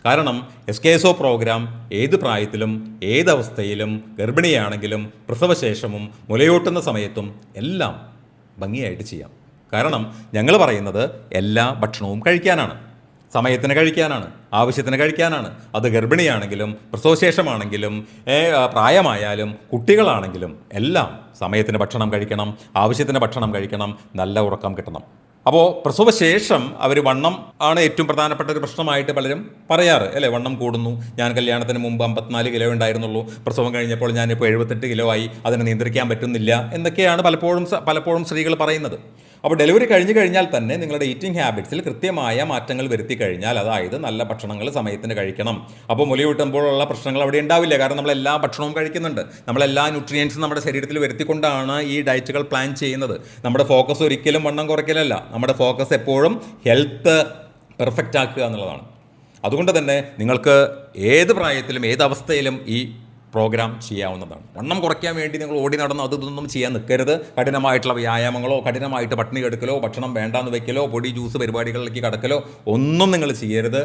കാരണം SKSO പ്രോഗ്രാം ഏത് പ്രായത്തിലും ഏതവസ്ഥയിലും ഗർഭിണിയാണെങ്കിലും പ്രസവശേഷവും മുലയൂട്ടുന്ന സമയത്തും എല്ലാം ഭംഗിയായിട്ട് ചെയ്യാം. കാരണം ഞങ്ങൾ പറയുന്നത് എല്ലാ ഭക്ഷണവും കഴിക്കാനാണ്, സമയത്തിന് കഴിക്കാനാണ്, ആവശ്യത്തിന് കഴിക്കാനാണ്. അത് ഗർഭിണിയാണെങ്കിലും പ്രസവശേഷമാണെങ്കിലും പ്രായമായാലും കുട്ടികളാണെങ്കിലും എല്ലാം സമയത്തിന് ഭക്ഷണം കഴിക്കണം, ആവശ്യത്തിന് ഭക്ഷണം കഴിക്കണം, നല്ല ഉറക്കം കിട്ടണം. അപ്പോൾ പ്രസവശേഷം അവർ വണ്ണം ആണ് ഏറ്റവും പ്രധാനപ്പെട്ട ഒരു പ്രശ്നമായിട്ട് പലരും പറയാറ് അല്ലേ? വണ്ണം കൂടുന്നു, ഞാൻ കല്യാണത്തിന് മുമ്പ് 54 കിലോ ഉണ്ടായിരുന്നുള്ളൂ, പ്രസവം കഴിഞ്ഞപ്പോൾ ഞാനിപ്പോൾ 78 കിലോ ആയി, അതിനെ നിയന്ത്രിക്കാൻ പറ്റുന്നില്ല എന്നൊക്കെയാണ് പലപ്പോഴും സ്ത്രീകൾ പറയുന്നത്. അപ്പോൾ ഡെലിവറി കഴിഞ്ഞ് കഴിഞ്ഞാൽ തന്നെ നിങ്ങളുടെ ഈറ്റിംഗ് ഹാബിറ്റ്സിൽ കൃത്യമായ മാറ്റങ്ങൾ വരുത്തി കഴിഞ്ഞാൽ, അതായത് നല്ല ഭക്ഷണങ്ങൾ സമയത്തിന് കഴിക്കണം. അപ്പോൾ മുലയൂട്ടുമ്പോഴുള്ള പ്രശ്നങ്ങൾ അവിടെ ഉണ്ടാവില്ല. കാരണം നമ്മളെല്ലാ ഭക്ഷണവും കഴിക്കുന്നുണ്ട്, നമ്മളെല്ലാ ന്യൂട്രിയൻസും നമ്മുടെ ശരീരത്തിൽ വരുത്തിക്കൊണ്ടാണ് ഈ ഡയറ്റുകൾ പ്ലാൻ ചെയ്യുന്നത്. നമ്മുടെ ഫോക്കസ് ഒരിക്കലും വണ്ണം കുറയ്ക്കലല്ല, നമ്മുടെ ഫോക്കസ് എപ്പോഴും ഹെൽത്ത് പെർഫെക്റ്റ് ആക്കുക എന്നുള്ളതാണ്. അതുകൊണ്ട് തന്നെ നിങ്ങൾക്ക് ഏത് പ്രായത്തിലും ഏത് അവസ്ഥയിലും ഈ പ്രോഗ്രാം ചെയ്യാവുന്നതാണ്. വണ്ണം കുറയ്ക്കാൻ വേണ്ടി നിങ്ങൾ ഓടി നടന്ന് അതൊന്നും ചെയ്യാൻ നിൽക്കരുത്. കഠിനമായിട്ടുള്ള വ്യായാമങ്ങളോ കഠിനമായിട്ട് പട്ടിണി കെടുക്കലോ ഭക്ഷണം വേണ്ടാന്ന് വെക്കലോ പൊടി ജ്യൂസ് പരിപാടികളിലേക്ക് കടക്കലോ ഒന്നും നിങ്ങൾ ചെയ്യരുത്.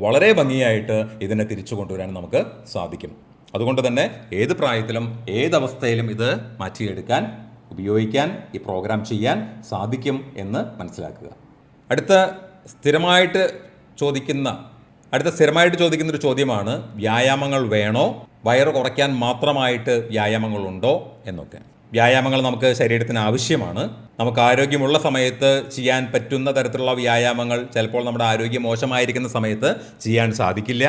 വളരെ ഭംഗിയായിട്ട് ഇതിനെ തിരിച്ചു കൊണ്ടുവരാൻ നമുക്ക് സാധിക്കും. അതുകൊണ്ട് തന്നെ ഏത് പ്രായത്തിലും ഏതവസ്ഥയിലും ഇത് മാറ്റിയെടുക്കാൻ, ഉപയോഗിക്കാൻ, ഈ പ്രോഗ്രാം ചെയ്യാൻ സാധിക്കും എന്ന് മനസ്സിലാക്കുക. അടുത്ത സ്ഥിരമായിട്ട് ചോദിക്കുന്നൊരു ചോദ്യമാണ്, വ്യായാമങ്ങൾ വേണോ, വയറ് കുറയ്ക്കാൻ മാത്രമായിട്ട് വ്യായാമങ്ങളുണ്ടോ എന്നൊക്കെ. വ്യായാമങ്ങൾ നമുക്ക് ശരീരത്തിന് ആവശ്യമാണ്. നമുക്ക് ആരോഗ്യമുള്ള സമയത്ത് ചെയ്യാൻ പറ്റുന്ന തരത്തിലുള്ള വ്യായാമങ്ങൾ ചിലപ്പോൾ നമ്മുടെ ആരോഗ്യം മോശമായിരിക്കുന്ന സമയത്ത് ചെയ്യാൻ സാധിക്കില്ല.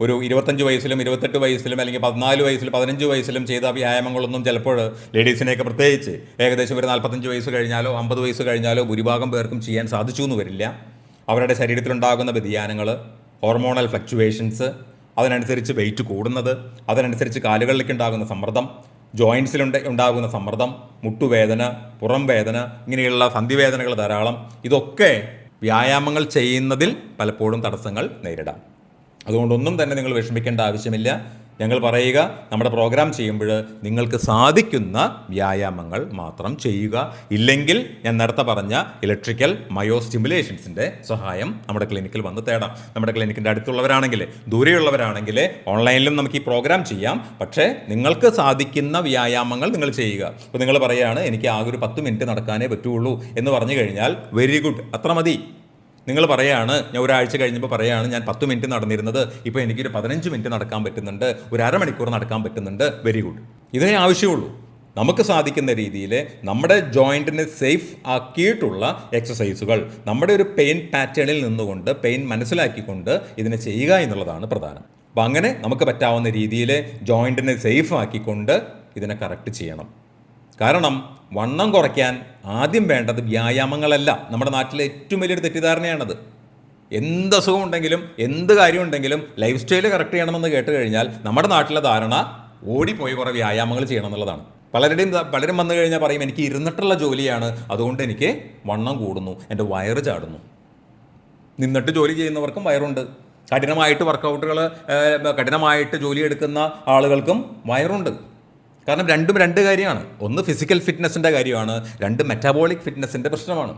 ഒരു 25 വയസ്സിലും 28 വയസ്സിലും അല്ലെങ്കിൽ 14 വയസ്സിലും 15 വയസ്സിലും ചെയ്ത വ്യായാമങ്ങളൊന്നും ചിലപ്പോൾ ലേഡീസിനെയൊക്കെ പ്രത്യേകിച്ച് ഏകദേശം ഒരു 45 വയസ്സ് കഴിഞ്ഞാലോ 50 വയസ്സ് കഴിഞ്ഞാലോ ഭൂരിഭാഗം പേർക്കും ചെയ്യാൻ സാധിച്ചു എന്ന് വരില്ല. അവരുടെ ശരീരത്തിലുണ്ടാകുന്ന വ്യതിയാനങ്ങൾ, ഹോർമോണൽ ഫ്ലക്ച്വേഷൻസ്, അതിനനുസരിച്ച് വെയിറ്റ് കൂടുന്നത്, അതിനനുസരിച്ച് കാലുകളിലേക്ക് ഉണ്ടാകുന്ന സമ്മർദ്ദം, ഉണ്ടാകുന്ന സമ്മർദ്ദം, മുട്ടുവേദന, പുറം വേദന, ഇങ്ങനെയുള്ള സന്ധിവേദനകൾ ധാരാളം. ഇതൊക്കെ വ്യായാമങ്ങൾ ചെയ്യുന്നതിൽ പലപ്പോഴും തടസ്സങ്ങൾ നേരിടാം. അതുകൊണ്ടൊന്നും തന്നെ നിങ്ങൾ വിഷമിക്കേണ്ട ആവശ്യമില്ല. ഞങ്ങൾ പറയുക, നമ്മുടെ പ്രോഗ്രാം ചെയ്യുമ്പോൾ നിങ്ങൾക്ക് സാധിക്കുന്ന വ്യായാമങ്ങൾ മാത്രം ചെയ്യുക. ഇല്ലെങ്കിൽ ഞാൻ നേരത്തെ പറഞ്ഞ ഇലക്ട്രിക്കൽ മയോ സ്റ്റിമുലേഷൻസിൻ്റെ സഹായം നമ്മുടെ ക്ലിനിക്കിൽ വന്ന് തേടാം. നമ്മുടെ ക്ലിനിക്കിൻ്റെ അടുത്തുള്ളവരാണെങ്കിൽ, ദൂരെയുള്ളവരാണെങ്കിൽ ഓൺലൈനിലും നമുക്ക് ഈ പ്രോഗ്രാം ചെയ്യാം. പക്ഷേ നിങ്ങൾക്ക് സാധിക്കുന്ന വ്യായാമങ്ങൾ നിങ്ങൾ ചെയ്യുക. അപ്പോൾ നിങ്ങൾ പറയുകയാണ്, എനിക്ക് ആകെ ഒരു 10 മിനിറ്റ് നടക്കാനേ പറ്റുള്ളൂ എന്ന് പറഞ്ഞു കഴിഞ്ഞാൽ വെരി ഗുഡ്, അത്ര മതി. നിങ്ങൾ പറയുകയാണ്, ഞാൻ ഒരാഴ്ച കഴിഞ്ഞപ്പോൾ പറയുകയാണ് ഞാൻ 10 മിനിറ്റ് നടന്നിരുന്നത് ഇപ്പോൾ എനിക്കൊരു 15 മിനിറ്റ് നടക്കാൻ പറ്റുന്നുണ്ട്, ഒരു അരമണിക്കൂർ നടക്കാൻ പറ്റുന്നുണ്ട്, വെരി ഗുഡ്. ഇതേ ആവശ്യമുള്ളൂ. നമുക്ക് സാധിക്കുന്ന രീതിയിൽ നമ്മുടെ ജോയിൻറ്റിനെ സേഫ് ആക്കിയിട്ടുള്ള എക്സസൈസുകൾ നമ്മുടെ ഒരു പെയിൻ പാറ്റേണിൽ നിന്നുകൊണ്ട് പെയിൻ മനസ്സിലാക്കിക്കൊണ്ട് ഇതിനെ ചെയ്യുക എന്നുള്ളതാണ് പ്രധാനം. അപ്പം അങ്ങനെ നമുക്ക് പറ്റാവുന്ന രീതിയിൽ ജോയിൻറ്റിനെ സേഫ് ആക്കിക്കൊണ്ട് ഇതിനെ കറക്റ്റ് ചെയ്യണം. കാരണം വണ്ണം കുറയ്ക്കാൻ ആദ്യം വേണ്ടത് വ്യായാമങ്ങളല്ല. നമ്മുടെ നാട്ടിലെ ഏറ്റവും വലിയൊരു തെറ്റിദ്ധാരണയാണത്. എന്ത് അസുഖം ഉണ്ടെങ്കിലും എന്ത് കാര്യം ഉണ്ടെങ്കിലും ലൈഫ് സ്റ്റൈൽ കറക്റ്റ് ചെയ്യണമെന്ന് കേട്ട് കഴിഞ്ഞാൽ നമ്മുടെ നാട്ടിലെ ധാരണ ഓടിപ്പോയി കുറേ വ്യായാമങ്ങൾ ചെയ്യണം എന്നുള്ളതാണ്. പലരും വന്നു കഴിഞ്ഞാൽ പറയും എനിക്ക് ഇരുന്നിട്ടുള്ള ജോലിയാണ്, അതുകൊണ്ട് എനിക്ക് വണ്ണം കൂടുന്നു, എൻ്റെ വയറ് ചാടുന്നു. നിന്നിട്ട് ജോലി ചെയ്യുന്നവർക്കും വയറുണ്ട്. കഠിനമായിട്ട് ജോലി എടുക്കുന്ന ആളുകൾക്കും വയറുണ്ട്. കാരണം രണ്ടും രണ്ട് കാര്യമാണ്. ഒന്ന് ഫിസിക്കൽ ഫിറ്റ്നസിൻ്റെ കാര്യമാണ്, രണ്ട് മെറ്റാബോളിക് ഫിറ്റ്നസിൻ്റെ പ്രശ്നമാണ്.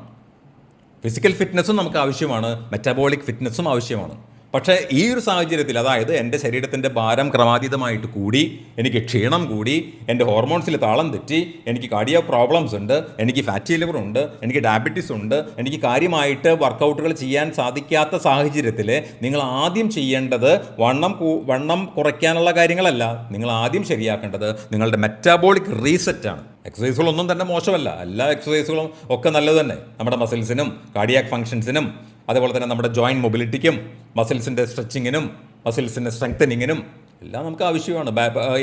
ഫിസിക്കൽ ഫിറ്റ്നസ്സും നമുക്ക് ആവശ്യമാണ്, മെറ്റാബോളിക് ഫിറ്റ്നസ്സും ആവശ്യമാണ്. പക്ഷേ ഈ ഒരു സാഹചര്യത്തിൽ, അതായത് എൻ്റെ ശരീരത്തിൻ്റെ ഭാരം ക്രമാതീതമായിട്ട് കൂടി, എനിക്ക് ക്ഷീണം കൂടി, എൻ്റെ ഹോർമോൺസിൽ താളം തെറ്റി, എനിക്ക് കാർഡിയോ പ്രോബ്ലംസ് ഉണ്ട്, എനിക്ക് ഫാറ്റി ലിവർ ഉണ്ട്, എനിക്ക് ഡയബറ്റീസ് ഉണ്ട്, എനിക്ക് കാര്യമായിട്ട് വർക്കൗട്ടുകൾ ചെയ്യാൻ സാധിക്കാത്ത സാഹചര്യത്തിൽ നിങ്ങൾ ആദ്യം ചെയ്യേണ്ടത് വണ്ണം കുറയ്ക്കാനുള്ള കാര്യങ്ങളല്ല. നിങ്ങൾ ആദ്യം ശരിയാക്കേണ്ടത് നിങ്ങളുടെ മെറ്റാബോളിക് റീസെറ്റാണ്. എക്സസൈസുകളൊന്നും തന്നെ മോശമല്ല, എല്ലാ എക്സസൈസുകളും ഒക്കെ നല്ലത് തന്നെ. നമ്മുടെ മസിൽസിനും കാർഡിയാക് ഫങ്ഷൻസിനും അതുപോലെ തന്നെ നമ്മുടെ ജോയിൻറ്റ് മൊബിലിറ്റിക്കും മസിൽസിൻ്റെ സ്ട്രെച്ചിങ്ങിനും മസിൽസിൻ്റെ സ്ട്രെങ്തനിങ്ങിനും എല്ലാം നമുക്ക് ആവശ്യമാണ്.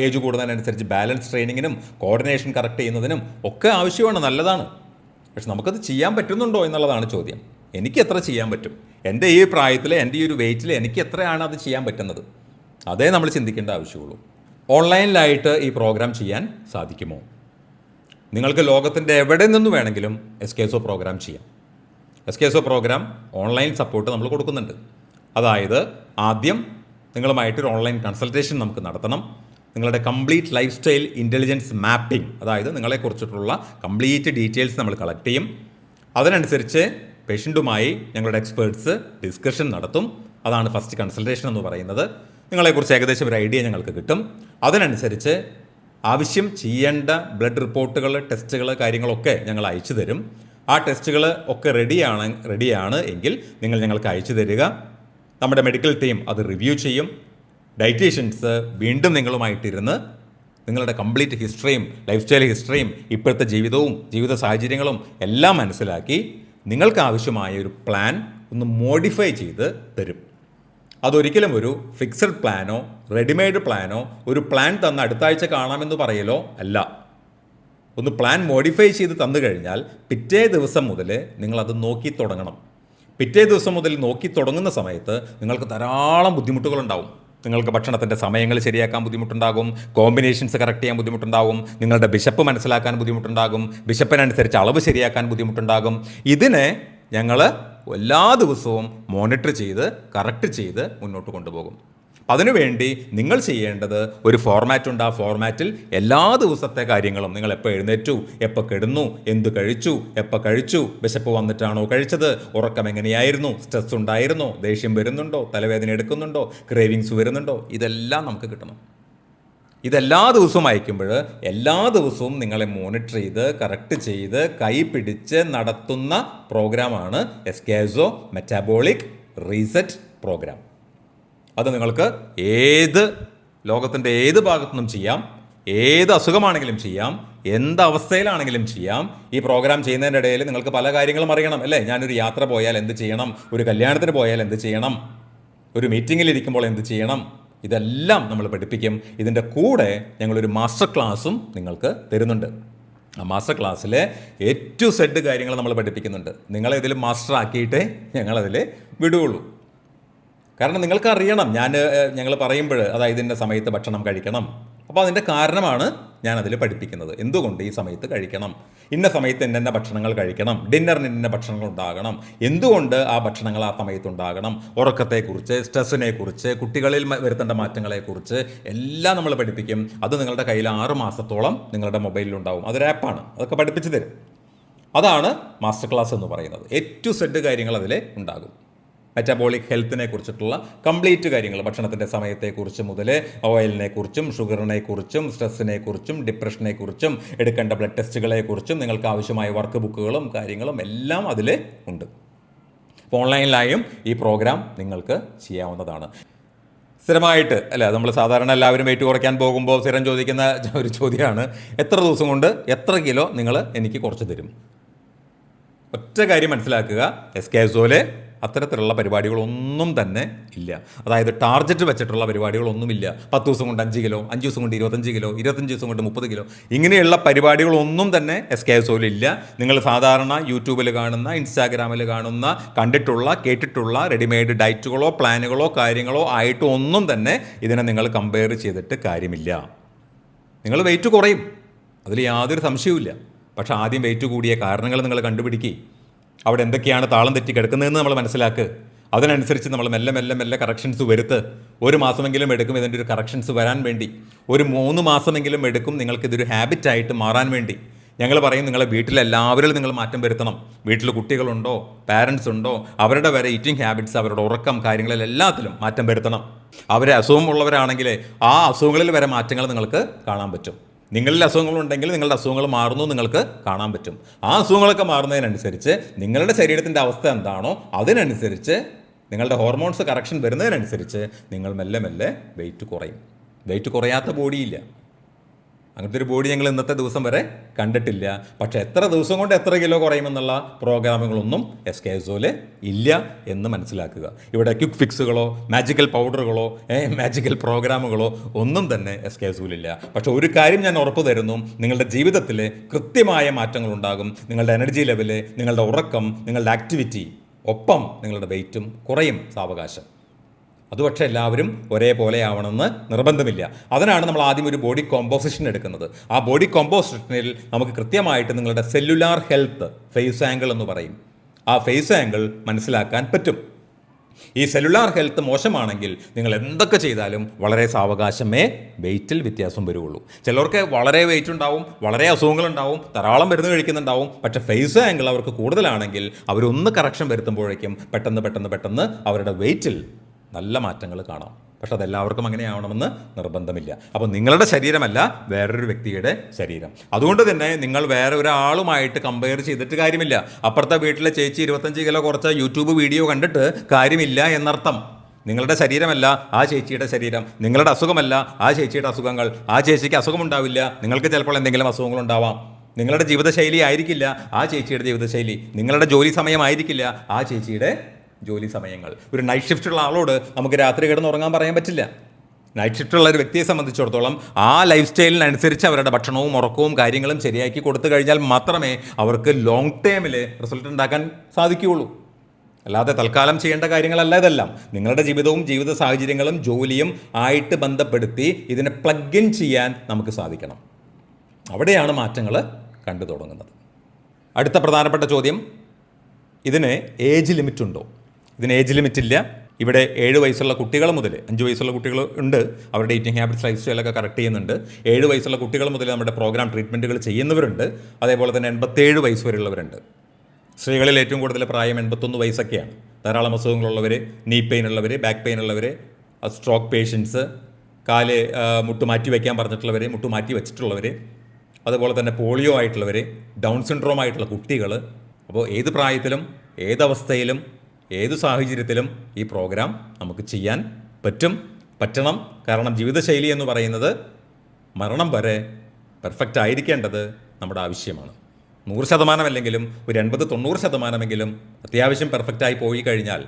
ഏജ് കൂടുന്നതിനനുസരിച്ച് ബാലൻസ് ട്രെയിനിങ്ങിനും കോർഡിനേഷൻ കറക്റ്റ് ചെയ്യുന്നതിനും ഒക്കെ ആവശ്യമാണ്, നല്ലതാണ്. പക്ഷെ നമുക്കത് ചെയ്യാൻ പറ്റുന്നുണ്ടോ എന്നുള്ളതാണ് ചോദ്യം. എനിക്ക് എത്ര ചെയ്യാൻ പറ്റും? എൻ്റെ ഈ പ്രായത്തിൽ, എൻ്റെ ഈ ഒരു വെയിറ്റിൽ എനിക്ക് എത്രയാണ് അത് ചെയ്യാൻ പറ്റുന്നത്? അതേ നമ്മൾ ചിന്തിക്കേണ്ട ആവശ്യമുള്ളൂ. ഓൺലൈനിലായിട്ട് ഈ പ്രോഗ്രാം ചെയ്യാൻ സാധിക്കുമോ? നിങ്ങൾക്ക് ലോകത്തിൻ്റെ എവിടെ നിന്ന് വേണമെങ്കിലും SKSO പ്രോഗ്രാം ചെയ്യാം. SKSO പ്രോഗ്രാം ഓൺലൈൻ സപ്പോർട്ട് നമ്മൾ കൊടുക്കുന്നുണ്ട്. അതായത് ആദ്യം നിങ്ങളുമായിട്ടൊരു ഓൺലൈൻ കൺസൾട്ടേഷൻ നമുക്ക് നടത്തണം. നിങ്ങളുടെ complete life style intelligence mapping, അതായത് നിങ്ങളെക്കുറിച്ചിട്ടുള്ള കംപ്ലീറ്റ് ഡീറ്റെയിൽസ് നമ്മൾ കളക്ട് ചെയ്യും. അതിനനുസരിച്ച് പേഷ്യൻറ്റുമായി ഞങ്ങളുടെ എക്സ്പേർട്സ് ഡിസ്കഷൻ നടത്തും. അതാണ് ഫസ്റ്റ് കൺസൾട്ടേഷൻ എന്ന് പറയുന്നത്. നിങ്ങളെക്കുറിച്ച് ഏകദേശം ഒരു ഐഡിയ ഞങ്ങൾക്ക് കിട്ടും. അതിനനുസരിച്ച് ആവശ്യം ചെയ്യേണ്ട ബ്ലഡ് റിപ്പോർട്ടുകൾ, ടെസ്റ്റുകൾ, കാര്യങ്ങളൊക്കെ ഞങ്ങൾ അയച്ചു തരും. ആ ടെസ്റ്റുകൾ ഒക്കെ റെഡിയാണ് എങ്കിൽ നിങ്ങൾ ഞങ്ങൾക്ക് അയച്ചു തരിക. നമ്മുടെ മെഡിക്കൽ ടീം അത് റിവ്യൂ ചെയ്യും. ഡയറ്റീഷ്യൻസ് വീണ്ടും നിങ്ങളുമായിട്ടിരുന്ന് നിങ്ങളുടെ കംപ്ലീറ്റ് ഹിസ്റ്ററിയും ലൈഫ് സ്റ്റൈൽ ഹിസ്റ്ററിയും ഇപ്പോഴത്തെ ജീവിതവും ജീവിത സാഹചര്യങ്ങളും എല്ലാം മനസ്സിലാക്കി നിങ്ങൾക്ക് ആവശ്യമായ ഒരു പ്ലാൻ ഒന്ന് മോഡിഫൈ ചെയ്ത് തരും. അതൊരിക്കലും ഒരു ഫിക്സഡ് പ്ലാനോ റെഡിമെയ്ഡ് പ്ലാനോ, ഒരു പ്ലാൻ തന്ന് അടുത്ത ആഴ്ച കാണാമെന്ന് പറയലോ അല്ല. ഒന്ന് പ്ലാൻ മോഡിഫൈ ചെയ്ത് തന്നു കഴിഞ്ഞാൽ പിറ്റേ ദിവസം മുതൽ നിങ്ങളത് നോക്കി തുടങ്ങണം. പിറ്റേ ദിവസം മുതൽ നോക്കി തുടങ്ങുന്ന സമയത്ത് നിങ്ങൾക്ക് ധാരാളം ബുദ്ധിമുട്ടുകളുണ്ടാവും. നിങ്ങൾക്ക് ഭക്ഷണത്തിൻ്റെ സമയങ്ങൾ ശരിയാക്കാൻ ബുദ്ധിമുട്ടുണ്ടാകും, കോമ്പിനേഷൻസ് കറക്റ്റ് ചെയ്യാൻ ബുദ്ധിമുട്ടുണ്ടാകും, നിങ്ങളുടെ ബിഷപ്പ് മനസ്സിലാക്കാൻ ബുദ്ധിമുട്ടുണ്ടാകും, ബിഷപ്പിനനുസരിച്ച് അളവ് ശരിയാക്കാൻ ബുദ്ധിമുട്ടുണ്ടാകും. ഇതിനെ ഞങ്ങൾ എല്ലാ ദിവസവും മോണിറ്റർ ചെയ്ത് കറക്റ്റ് ചെയ്ത് മുന്നോട്ട് കൊണ്ടുപോകും. അതിനുവേണ്ടി നിങ്ങൾ ചെയ്യേണ്ടത് ഒരു ഫോർമാറ്റ് ഉണ്ട്. ആ ഫോർമാറ്റിൽ എല്ലാ ദിവസത്തെ കാര്യങ്ങളും, നിങ്ങൾ എപ്പോൾ എഴുന്നേറ്റു, എപ്പോൾ കിടന്നു, എന്ത് കഴിച്ചു, എപ്പോൾ കഴിച്ചു, വിശപ്പ് വന്നിട്ടാണോ കഴിച്ചത്, ഉറക്കം എങ്ങനെയായിരുന്നു, സ്ട്രെസ് ഉണ്ടായിരുന്നോ, ദേഷ്യം വരുന്നുണ്ടോ, തലവേദന എടുക്കുന്നുണ്ടോ, ക്രേവിങ്സ് വരുന്നുണ്ടോ, ഇതെല്ലാം നമുക്ക് കിട്ടണം. ഇതെല്ലാ ദിവസവും അയക്കുമ്പോൾ എല്ലാ ദിവസവും നിങ്ങളെ മോണിറ്റർ ചെയ്ത് കറക്റ്റ് ചെയ്ത് കൈ പിടിച്ച് നടത്തുന്ന പ്രോഗ്രാമാണ് SKSO മെറ്റാബോളിക് റീസെറ്റ് പ്രോഗ്രാം. അത് നിങ്ങൾക്ക് ലോകത്തിൻ്റെ ഏത് ഭാഗത്തു നിന്നും ചെയ്യാം, ഏത് അസുഖമാണെങ്കിലും ചെയ്യാം, എന്ത് അവസ്ഥയിലാണെങ്കിലും ചെയ്യാം. ഈ പ്രോഗ്രാം ചെയ്യുന്നതിൻ്റെ ഇടയിൽ നിങ്ങൾക്ക് പല കാര്യങ്ങളും അറിയണം അല്ലേ? ഞാനൊരു യാത്ര പോയാൽ എന്ത് ചെയ്യണം, ഒരു കല്യാണത്തിന് പോയാൽ എന്ത് ചെയ്യണം, ഒരു മീറ്റിങ്ങിലിരിക്കുമ്പോൾ എന്ത് ചെയ്യണം, ഇതെല്ലാം നമ്മൾ പഠിപ്പിക്കും. ഇതിൻ്റെ കൂടെ ഞങ്ങളൊരു മാസ്റ്റർ ക്ലാസ്സും നിങ്ങൾക്ക് തരുന്നുണ്ട്. ആ മാസ്റ്റർ ക്ലാസ്സിൽ A to Z കാര്യങ്ങൾ നമ്മൾ പഠിപ്പിക്കുന്നുണ്ട്. നിങ്ങളെ ഇതിൽ മാസ്റ്റർ ആക്കിയിട്ടേ ഞങ്ങളതിൽ വിടുകയുള്ളൂ. കാരണം നിങ്ങൾക്കറിയണം, ഞങ്ങൾ പറയുമ്പോൾ അതായത് ഇന്ന സമയത്ത് ഭക്ഷണം കഴിക്കണം, അപ്പോൾ അതിൻ്റെ കാരണമാണ് ഞാനതിൽ പഠിപ്പിക്കുന്നത്. എന്തുകൊണ്ട് ഈ സമയത്ത് കഴിക്കണം, ഇന്ന സമയത്ത് ഇന്ന ഭക്ഷണങ്ങൾ കഴിക്കണം, ഡിന്നറിന് ഇന്ന ഭക്ഷണങ്ങൾ ഉണ്ടാകണം, എന്തുകൊണ്ട് ആ ഭക്ഷണങ്ങൾ ആ സമയത്ത് ഉണ്ടാകണം, ഉറക്കത്തെക്കുറിച്ച്, സ്ട്രെസ്സിനെക്കുറിച്ച്, കുട്ടികളിൽ വരുത്തേണ്ട മാറ്റങ്ങളെക്കുറിച്ച് എല്ലാം നമ്മൾ പഠിപ്പിക്കും. അത് നിങ്ങളുടെ കയ്യിൽ 6 മാസത്തോളം നിങ്ങളുടെ മൊബൈലിലുണ്ടാവും. അതൊരു ആപ്പാണ്, അതൊക്കെ പഠിപ്പിച്ച് തരും. അതാണ് മാസ്റ്റർ ക്ലാസ് എന്ന് പറയുന്നത്. A to Z കാര്യങ്ങൾ അതിൽ ഉണ്ടാകും. മെറ്റാബോളിക് ഹെൽത്തിനെ കുറിച്ചിട്ടുള്ള കംപ്ലീറ്റ് കാര്യങ്ങൾ, ഭക്ഷണത്തിൻ്റെ സമയത്തെക്കുറിച്ച് മുതൽ ഓയിലിനെ കുറിച്ചും ഷുഗറിനെ കുറിച്ചും സ്ട്രെസ്സിനെ കുറിച്ചും ഡിപ്രഷനെ കുറിച്ചും എടുക്കേണ്ട ബ്ലഡ് ടെസ്റ്റുകളെ കുറിച്ചും നിങ്ങൾക്ക് ആവശ്യമായ വർക്ക് ബുക്കുകളും കാര്യങ്ങളും എല്ലാം അതിൽ ഉണ്ട്. അപ്പോൾ ഓൺലൈനിലായും ഈ പ്രോഗ്രാം നിങ്ങൾക്ക് ചെയ്യാവുന്നതാണ്. സ്ഥിരമായിട്ട് അല്ല, നമ്മൾ സാധാരണ എല്ലാവരും വെയിറ്റ് കുറയ്ക്കാൻ പോകുമ്പോൾ സ്ഥിരം ചോദിക്കുന്ന ഒരു ചോദ്യമാണ്, എത്ര ദിവസം കൊണ്ട് എത്ര കിലോ നിങ്ങൾ എനിക്ക് കുറച്ച് തരും? ഒറ്റ കാര്യം മനസ്സിലാക്കുക, എസ്കേസോലെ അത്തരത്തിലുള്ള പരിപാടികളൊന്നും തന്നെ ഇല്ല. അതായത് ടാർഗറ്റ് വെച്ചിട്ടുള്ള പരിപാടികളൊന്നുമില്ല. 10 ദിവസം കൊണ്ട് 5 കിലോ, 5 ദിവസം കൊണ്ട് 25 കിലോ, 25 ദിവസം കൊണ്ട് 30 കിലോ, ഇങ്ങനെയുള്ള പരിപാടികളൊന്നും തന്നെ എസ്കേസോലില്ല. നിങ്ങൾ സാധാരണ യൂട്യൂബിൽ കാണുന്ന, ഇൻസ്റ്റാഗ്രാമിൽ കാണുന്ന, കണ്ടിട്ടുള്ള, കേട്ടിട്ടുള്ള റെഡിമെയ്ഡ് ഡയറ്റുകളോ പ്ലാനുകളോ കാര്യങ്ങളോ ആയിട്ട് ഒന്നും തന്നെ ഇതിനെ നിങ്ങൾ കമ്പയർ ചെയ്തിട്ട് കാര്യമില്ല. നിങ്ങൾ വെയിറ്റ് കുറയും, അതിൽ യാതൊരു സംശയവുമില്ല. പക്ഷേ ആദ്യം വെയിറ്റ് കൂടിയ കാരണങ്ങൾ നിങ്ങൾ കണ്ടുപിടിക്കുക. അവിടെ എന്തൊക്കെയാണ് താളം തെറ്റി കിടക്കുന്നതെന്ന് നമ്മൾ മനസ്സിലാക്കുക. അതിനനുസരിച്ച് നമ്മൾ മെല്ലെ മെല്ലെ മെല്ലെ കറക്ഷൻസ് വരുത്ത്. 1 മാസമെങ്കിലും എടുക്കും ഇതിൻ്റെ ഒരു കറക്ഷൻസ് വരാൻ വേണ്ടി. ഒരു 3 മാസമെങ്കിലും എടുക്കും നിങ്ങൾക്കിതൊരു ഹാബിറ്റായിട്ട് മാറാൻ വേണ്ടി. ഞങ്ങൾ പറയും, നിങ്ങളെ വീട്ടിലെല്ലാവരിലും നിങ്ങൾ മാറ്റം വരുത്തണം. വീട്ടിൽ കുട്ടികളുണ്ടോ, പാരൻസ് ഉണ്ടോ, അവരുടെ വരെ ഈറ്റിംഗ് ഹാബിറ്റ്സ്, അവരുടെ ഉറക്കം, കാര്യങ്ങളിലെല്ലാത്തിലും മാറ്റം വരുത്തണം. അവരെ അസുഖമുള്ളവരാണെങ്കിൽ ആ അസുഖങ്ങളിൽ വരെ മാറ്റങ്ങൾ നിങ്ങൾക്ക് കാണാൻ പറ്റും. നിങ്ങളിൽ അസുഖങ്ങളുണ്ടെങ്കിൽ നിങ്ങളുടെ അസുഖങ്ങൾ മാറുന്നു നിങ്ങൾക്ക് കാണാൻ പറ്റും. ആ അസുഖങ്ങളൊക്കെ മാറുന്നതിനനുസരിച്ച് നിങ്ങളുടെ ശരീരത്തിൻ്റെ അവസ്ഥ എന്താണോ അതിനനുസരിച്ച് നിങ്ങളുടെ ഹോർമോൺസ് കറക്ഷൻ വരുന്നതിനനുസരിച്ച് നിങ്ങൾ മെല്ലെ മെല്ലെ വെയിറ്റ് കുറയും. വെയിറ്റ് കുറയാത്ത ബോഡിയില്ല. അങ്ങനത്തെ ഒരു ബോഡി ഞങ്ങൾ ഇന്നത്തെ ദിവസം വരെ കണ്ടിട്ടില്ല. പക്ഷേ എത്ര ദിവസം കൊണ്ട് എത്ര കിലോ കുറയുമെന്നുള്ള പ്രോഗ്രാമുകളൊന്നും എസ്കേസോല് ഇല്ല എന്ന് മനസ്സിലാക്കുക. ഇവിടെ ക്വിക്ക് ഫിക്സുകളോ മാജിക്കൽ പൗഡറുകളോ മാജിക്കൽ പ്രോഗ്രാമുകളോ ഒന്നും തന്നെ എസ്കേസോലില്ല. പക്ഷേ ഒരു കാര്യം ഞാൻ ഉറപ്പ് തരുന്നു, നിങ്ങളുടെ ജീവിതത്തിൽ കൃത്യമായ മാറ്റങ്ങൾ ഉണ്ടാകും. നിങ്ങളുടെ എനർജി ലെവല്, നിങ്ങളുടെ ഉറക്കം, നിങ്ങളുടെ ആക്ടിവിറ്റി, ഒപ്പം നിങ്ങളുടെ വെയിറ്റും കുറയും സാവകാശം. അത് പക്ഷേ എല്ലാവരും ഒരേപോലെ ആവണമെന്ന് നിർബന്ധമില്ല. അതിനാണ് നമ്മൾ ആദ്യം ഒരു ബോഡി കോമ്പോസിഷൻ എടുക്കുന്നത്. ആ ബോഡി കോമ്പോസിഷനിൽ നമുക്ക് കൃത്യമായിട്ട് നിങ്ങളുടെ സെല്ലുലാർ ഹെൽത്ത്, ഫേസ് ആംഗിൾ എന്ന് പറയും, ആ ഫേസ് ആംഗിൾ മനസ്സിലാക്കാൻ പറ്റും. ഈ സെല്ലുലാർ ഹെൽത്ത് മോശമാണെങ്കിൽ നിങ്ങൾ എന്തൊക്കെ ചെയ്താലും വളരെ സാവകാശമേ വെയിറ്റിൽ വ്യത്യാസം വരുള്ളൂ. ചിലർക്ക് വളരെ വെയിറ്റ് ഉണ്ടാവും, വളരെ അസുഖങ്ങളുണ്ടാവും, ധാരാളം മരുന്ന് കഴിക്കുന്നുണ്ടാവും. പക്ഷേ ഫേസ് ആംഗിൾ അവർക്ക് കൂടുതലാണെങ്കിൽ അവരൊന്ന് കറക്ഷൻ വരുത്തുമ്പോഴേക്കും പെട്ടെന്ന് അവരുടെ വെയിറ്റിൽ നല്ല മാറ്റങ്ങൾ കാണാം. പക്ഷെ അതെല്ലാവർക്കും അങ്ങനെ ആവണമെന്ന് നിർബന്ധമില്ല. അപ്പോൾ നിങ്ങളുടെ ശരീരമല്ല വേറൊരു വ്യക്തിയുടെ ശരീരം. അതുകൊണ്ട് തന്നെ നിങ്ങൾ വേറെ ഒരാളുമായിട്ട് കമ്പയർ ചെയ്തിട്ട് കാര്യമില്ല. അപ്പുറത്തെ വീട്ടിലെ ചേച്ചി 25 കിലോ കുറച്ച യൂട്യൂബ് വീഡിയോ കണ്ടിട്ട് കാര്യമില്ല എന്നർത്ഥം. നിങ്ങളുടെ ശരീരമല്ല ആ ചേച്ചിയുടെ ശരീരം, നിങ്ങളുടെ അസുഖമല്ല ആ ചേച്ചിയുടെ അസുഖങ്ങൾ. ആ ചേച്ചിക്ക് അസുഖമുണ്ടാവില്ല, നിങ്ങൾക്ക് ചിലപ്പോൾ എന്തെങ്കിലും അസുഖങ്ങളുണ്ടാവാം. നിങ്ങളുടെ ജീവിതശൈലി ആയിരിക്കില്ല ആ ചേച്ചിയുടെ ജീവിതശൈലി, നിങ്ങളുടെ ജോലി സമയമായിരിക്കില്ല ആ ചേച്ചിയുടെ ജോലി സമയങ്ങൾ. ഒരു നൈറ്റ് ഷിഫ്റ്റുള്ള ആളോട് നമുക്ക് രാത്രി കിടന്ന് ഉറങ്ങാൻ പറയാൻ പറ്റില്ല. നൈറ്റ് ഷിഫ്റ്റുള്ള ഒരു വ്യക്തിയെ സംബന്ധിച്ചിടത്തോളം ആ ലൈഫ് സ്റ്റൈലിനനുസരിച്ച് അവരുടെ ഭക്ഷണവും ഉറക്കവും കാര്യങ്ങളും ശരിയാക്കി കൊടുത്തു കഴിഞ്ഞാൽ മാത്രമേ അവർക്ക് ലോങ് ടേമിൽ റിസൾട്ട് ഉണ്ടാക്കാൻ സാധിക്കുകയുള്ളൂ. അല്ലാതെ തൽക്കാലം ചെയ്യേണ്ട കാര്യങ്ങളല്ല ഇതെല്ലാം. നിങ്ങളുടെ ജീവിതവും ജീവിത സാഹചര്യങ്ങളും ജോലിയും ആയിട്ട് ബന്ധപ്പെടുത്തി ഇതിനെ പ്ലഗ് ഇൻ ചെയ്യാൻ നമുക്ക് സാധിക്കണം. അവിടെയാണ് മാറ്റങ്ങൾ കണ്ടു തുടങ്ങുന്നത്. അടുത്ത പ്രധാനപ്പെട്ട ചോദ്യം, ഇതിന് ഏജ് ലിമിറ്റ് ഉണ്ടോ? ഇതിന് ഏജ് ലിമിറ്റ് ഇല്ല. ഇവിടെ 7 വയസ്സുള്ള കുട്ടികൾ മുതൽ 5 വയസ്സുള്ള കുട്ടികൾ ഉണ്ട്, അവരുടെ ഈറ്റിംഗ് ഹാബിറ്റ്സ് ലൈഫ് സ്റ്റൈലൊക്കെ കറക്റ്റ് ചെയ്യുന്നുണ്ട്. 7 വയസ്സുള്ള കുട്ടികൾ മുതൽ നമ്മുടെ പ്രോഗ്രാം ട്രീറ്റ്മെൻറ്റുകൾ ചെയ്യുന്നവരുണ്ട്. അതേപോലെ തന്നെ 87 വയസ്സ് വരെയുള്ളവരുണ്ട്. സ്ത്രീകളിൽ ഏറ്റവും കൂടുതൽ പ്രായം 81 വയസ്സൊക്കെയാണ്. ധാരാളം അസുഖങ്ങളുള്ളവർ, നീ പെയിൻ ഉള്ളവർ, ബാക്ക് പെയിൻ ഉള്ളവർ, സ്ട്രോക്ക് പേഷ്യൻസ്, കാല് മുട്ട് മാറ്റി വയ്ക്കാൻ പറഞ്ഞിട്ടുള്ളവർ, മുട്ട് മാറ്റി വെച്ചിട്ടുള്ളവർ, അതുപോലെ തന്നെ പോളിയോ ആയിട്ടുള്ളവർ, ഡൗൺ സിൻഡ്രോം ആയിട്ടുള്ള കുട്ടികൾ. അപ്പോൾ ഏത് പ്രായത്തിലും ഏതവസ്ഥയിലും ഏത് സാഹചര്യത്തിലും ഈ പ്രോഗ്രാം നമുക്ക് ചെയ്യാൻ പറ്റണം. കാരണം ജീവിതശൈലി എന്ന് പറയുന്നത് മരണം വരെ പെർഫെക്റ്റ് ആയിരിക്കേണ്ടത് നമ്മുടെ ആവശ്യമാണ്. 100% അല്ലെങ്കിലും ഒരു 80-90% അത്യാവശ്യം പെർഫെക്റ്റായി പോയി കഴിഞ്ഞാൽ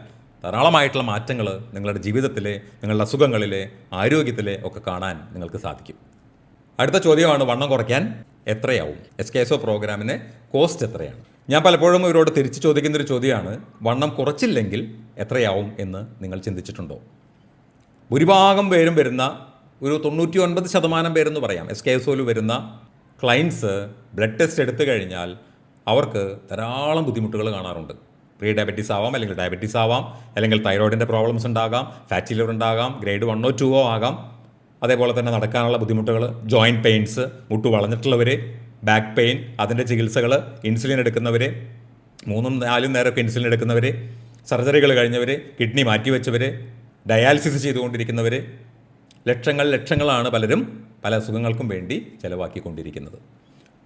ധാരാളമായിട്ടുള്ള മാറ്റങ്ങൾ നിങ്ങളുടെ ജീവിതത്തിലെ, നിങ്ങളുടെ അസുഖങ്ങളിലെ, ആരോഗ്യത്തിലെ ഒക്കെ കാണാൻ നിങ്ങൾക്ക് സാധിക്കും. അടുത്ത ചോദ്യമാണ്, വണ്ണം കുറയ്ക്കാൻ എത്രയാവും? എസ്കേസോ പ്രോഗ്രാമിന് കോസ്റ്റ് എത്രയാണ്? ഞാൻ പലപ്പോഴും ഇവരോട് തിരിച്ച് ചോദിക്കുന്നൊരു ചോദ്യമാണ്, വണ്ണം കുറച്ചില്ലെങ്കിൽ എത്രയാവും എന്ന് നിങ്ങൾ ചിന്തിച്ചിട്ടുണ്ടോ? ഭൂരിഭാഗം പേരും വരുന്ന ഒരു 99% പേരെന്ന് പറയാം എസ്കേസോയിൽ വരുന്ന ക്ലയൻസ് ബ്ലഡ് ടെസ്റ്റ് എടുത്തു കഴിഞ്ഞാൽ അവർക്ക് ധാരാളം ബുദ്ധിമുട്ടുകൾ കാണാറുണ്ട്. പ്രീ ഡയബറ്റീസ് ആവാം, അല്ലെങ്കിൽ ഡയബറ്റീസ് ആവാം, അല്ലെങ്കിൽ തൈറോയിഡിൻ്റെ പ്രോബ്ലംസ് ഉണ്ടാകാം, ഫാറ്റി ലിവർ ഉണ്ടാകാം, ഗ്രേഡ് 1 or 2 ആകാം. അതേപോലെ തന്നെ നടക്കാനുള്ള ബുദ്ധിമുട്ടുകൾ, ജോയിൻറ്റ് പെയിൻസ്, മുട്ട് വളഞ്ഞിട്ടുള്ളവർ, ബാക്ക് പെയിൻ, അതിൻ്റെ ചികിത്സകൾ, ഇൻസുലിൻ എടുക്കുന്നവർ, 3-4 നേരമൊക്കെ ഇൻസുലിൻ എടുക്കുന്നവർ, സർജറികൾ കഴിഞ്ഞവർ, കിഡ്നി മാറ്റിവെച്ചവർ, ഡയാലിസിസ് ചെയ്തുകൊണ്ടിരിക്കുന്നവർ, ലക്ഷങ്ങളാണ് പലരും പല അസുഖങ്ങൾക്കും വേണ്ടി ചിലവാക്കിക്കൊണ്ടിരിക്കുന്നത്.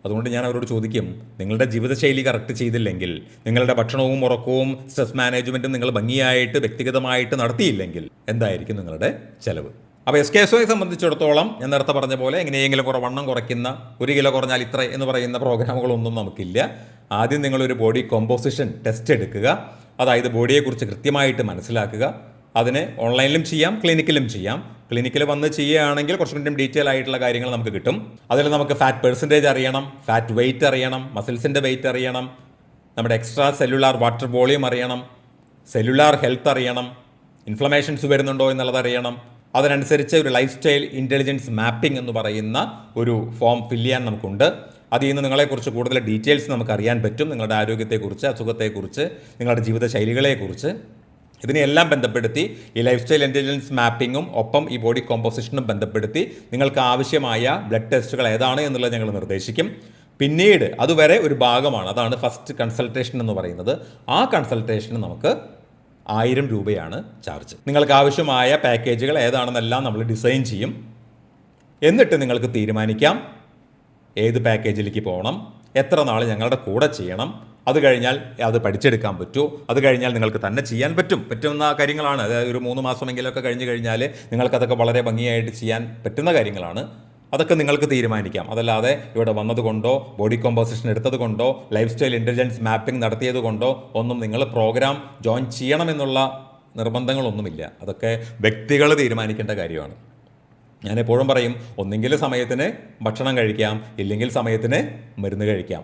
അതുകൊണ്ട് ഞാൻ അവരോട് ചോദിക്കും, നിങ്ങളുടെ ജീവിതശൈലി കറക്റ്റ് ചെയ്തില്ലെങ്കിൽ, നിങ്ങളുടെ ഭക്ഷണവും ഉറക്കവും സ്ട്രെസ് മാനേജ്മെൻറ്റും നിങ്ങൾ ഭംഗിയായിട്ട് വ്യക്തിഗതമായിട്ട് നടത്തിയില്ലെങ്കിൽ എന്തായിരിക്കും നിങ്ങളുടെ ചെലവ്? അപ്പോൾ SKSOയെ സംബന്ധിച്ചിടത്തോളം ഞാൻ നേരത്തെ പറഞ്ഞ പോലെ എങ്ങനെയെങ്കിലും വണ്ണം കുറയ്ക്കുന്ന 1 കിലോ കുറഞ്ഞാൽ ഇത്ര എന്ന് പറയുന്ന പ്രോഗ്രാമുകളൊന്നും നമുക്കില്ല. ആദ്യം നിങ്ങളൊരു ബോഡി കോമ്പോസിഷൻ ടെസ്റ്റ് എടുക്കുക. അതായത് ബോഡിയെക്കുറിച്ച് കൃത്യമായിട്ട് മനസ്സിലാക്കുക. അതിന് ഓൺലൈനിലും ചെയ്യാം, ക്ലിനിക്കിലും ചെയ്യാം. ക്ലിനിക്കിൽ വന്ന് ചെയ്യുകയാണെങ്കിൽ കുറച്ചും കൂടി ഡീറ്റെയിൽ ആയിട്ടുള്ള കാര്യങ്ങൾ നമുക്ക് കിട്ടും. അതിൽ നമുക്ക് ഫാറ്റ് പെർസെൻറ്റേജ് അറിയണം, ഫാറ്റ് വെയിറ്റ് അറിയണം, മസിൽസിൻ്റെ വെയിറ്റ് അറിയണം, നമ്മുടെ എക്സ്ട്രാ സെല്ലുലാർ വാട്ടർ വോളിയം അറിയണം, സെല്ലുലാർ ഹെൽത്ത് അറിയണം, ഇൻഫ്ലമേഷൻസ് വരുന്നുണ്ടോ എന്നുള്ളത് അറിയണം. അതിനനുസരിച്ച് ഒരു ലൈഫ് സ്റ്റൈൽ ഇൻ്റലിജൻസ് മാപ്പിംഗ് എന്ന് പറയുന്ന ഒരു ഫോം ഫില്ല് ചെയ്യാൻ നമുക്കുണ്ട്. അതിൽ നിന്ന് നിങ്ങളെക്കുറിച്ച് കൂടുതൽ ഡീറ്റെയിൽസ് നമുക്ക് അറിയാൻ പറ്റും. നിങ്ങളുടെ ആരോഗ്യത്തെക്കുറിച്ച്, അസുഖത്തെക്കുറിച്ച്, നിങ്ങളുടെ ജീവിതശൈലികളെക്കുറിച്ച് ഇതിനെല്ലാം ബന്ധപ്പെടുത്തി ഈ ലൈഫ് സ്റ്റൈൽ ഇൻ്റലിജൻസ് മാപ്പിങ്ങും ഒപ്പം ഈ ബോഡി കോമ്പോസിഷനും ബന്ധപ്പെടുത്തി നിങ്ങൾക്ക് ആവശ്യമായ ബ്ലഡ് ടെസ്റ്റുകൾ ഏതാണ് എന്നുള്ളത് ഞങ്ങൾ നിർദ്ദേശിക്കും. പിന്നീട് അതുവരെ ഒരു ഭാഗമാണ്, അതാണ് ഫസ്റ്റ് കൺസൾട്ടേഷൻ എന്ന് പറയുന്നത്. ആ കൺസൾട്ടേഷന് നമുക്ക് 1000 രൂപയാണ് ചാർജ്. നിങ്ങൾക്ക് ആവശ്യമായ പാക്കേജുകൾ ഏതാണെന്നെല്ലാം നമ്മൾ ഡിസൈൻ ചെയ്യും. എന്നിട്ട് നിങ്ങൾക്ക് തീരുമാനിക്കാം ഏത് പാക്കേജിലേക്ക് പോകണം, എത്ര നാൾ ഞങ്ങളുടെ കൂടെ ചെയ്യണം, അത് കഴിഞ്ഞാൽ അത് പഠിച്ചെടുക്കാൻ പറ്റുമോ, അത് കഴിഞ്ഞാൽ നിങ്ങൾക്ക് തന്നെ ചെയ്യാൻ പറ്റുന്ന കാര്യങ്ങളാണ്. അതായത് ഒരു 3 മാസമെങ്കിലൊക്കെ കഴിഞ്ഞ് കഴിഞ്ഞാൽ നിങ്ങൾക്കതൊക്കെ വളരെ ഭംഗിയായിട്ട് ചെയ്യാൻ പറ്റുന്ന കാര്യങ്ങളാണ്. അതൊക്കെ നിങ്ങൾക്ക് തീരുമാനിക്കാം. അതല്ലാതെ ഇവിടെ വന്നതുകൊണ്ടോ ബോഡി കോമ്പോസിഷൻ എടുത്തത് കൊണ്ടോ ലൈഫ് സ്റ്റൈൽ ഇൻ്റലിജൻസ് മാപ്പിംഗ് നടത്തിയത് കൊണ്ടോ ഒന്നും നിങ്ങൾ പ്രോഗ്രാം ജോയിൻ ചെയ്യണമെന്നുള്ള നിർബന്ധങ്ങളൊന്നുമില്ല. അതൊക്കെ വ്യക്തികൾ തീരുമാനിക്കേണ്ട കാര്യമാണ്. ഞാൻ എപ്പോഴും പറയും, ഒന്നെങ്കിൽ സമയത്തിന് ഭക്ഷണം കഴിക്കാം, ഇല്ലെങ്കിൽ സമയത്തിന് മരുന്ന് കഴിക്കാം.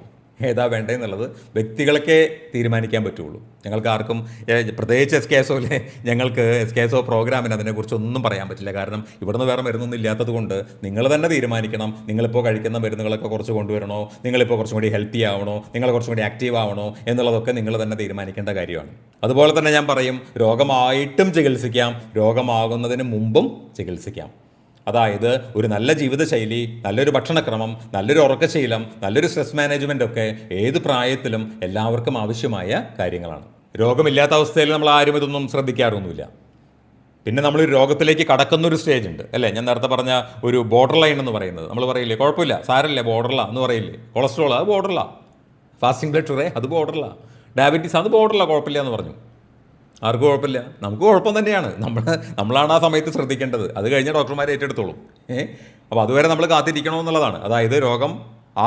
ഏതാ വേണ്ടതെന്നുള്ളത് വ്യക്തികൾക്കേ തീരുമാനിക്കാൻ പറ്റുള്ളൂ. ഞങ്ങൾക്ക് ആർക്കും, പ്രത്യേകിച്ച് SKSOയിലെ ഞങ്ങൾക്ക് SKSO പ്രോഗ്രാമിന് അതിനെക്കുറിച്ചൊന്നും പറയാൻ പറ്റില്ല. കാരണം ഇവിടുന്ന് വേറെ മരുന്നൊന്നും ഇല്ലാത്തത് കൊണ്ട് നിങ്ങൾ തന്നെ തീരുമാനിക്കണം. നിങ്ങളിപ്പോൾ കഴിക്കുന്ന മരുന്നുകളൊക്കെ കുറച്ച് കൊണ്ടുവരണോ, നിങ്ങളിപ്പോൾ കുറച്ചും കൂടി ഹെൽത്തി ആവണോ, നിങ്ങൾ കുറച്ചും കൂടി ആക്റ്റീവ് ആവണോ എന്നുള്ളതൊക്കെ നിങ്ങൾ തന്നെ തീരുമാനിക്കേണ്ട കാര്യമാണ്. അതുപോലെ തന്നെ ഞാൻ പറയും, രോഗമായിട്ടും ചികിത്സിക്കാം, രോഗമാകുന്നതിന് മുമ്പും ചികിത്സിക്കാം. അതായത് ഒരു നല്ല ജീവിതശൈലി, നല്ലൊരു ഭക്ഷണക്രമം, നല്ലൊരു ഉറക്കശീലം, നല്ലൊരു സ്ട്രെസ് മാനേജ്മെൻ്റ് ഒക്കെ ഏത് പ്രായത്തിലും എല്ലാവർക്കും ആവശ്യമായ കാര്യങ്ങളാണ്. രോഗമില്ലാത്ത അവസ്ഥയിൽ നമ്മൾ ആരും ഇതൊന്നും ശ്രദ്ധിക്കാറൊന്നുമില്ല. പിന്നെ നമ്മളൊരു രോഗത്തിലേക്ക് കടക്കുന്നൊരു സ്റ്റേജ് ഉണ്ട് അല്ലേ? ഞാൻ നേരത്തെ പറഞ്ഞ ഒരു ബോർഡർ ലൈൻ എന്ന് പറയുന്നത്. നമ്മൾ പറയില്ലേ, കുഴപ്പമില്ല, സാരമില്ല, ബോർഡറില എന്ന് പറയില്ലേ. കൊളസ്ട്രോൾ അത് ബോർഡറില, ഫാസ്റ്റിംഗ് ബ്ലഡ് ഷുഗർ അത് ബോർഡറില, ഡയബറ്റീസ് അത് ബോർഡറില, കുഴപ്പമില്ല എന്ന് പറഞ്ഞു. ആർക്കും കുഴപ്പമില്ല, നമുക്ക് കുഴപ്പം തന്നെയാണ്. നമ്മളാണ് ആ സമയത്ത് ശ്രദ്ധിക്കേണ്ടത്. അത് കഴിഞ്ഞാൽ ഡോക്ടർമാരെ ഏറ്റെടുത്തോളും. അപ്പോൾ അതുവരെ നമ്മൾ കാത്തിരിക്കണമെന്നുള്ളതാണ്. അതായത് രോഗം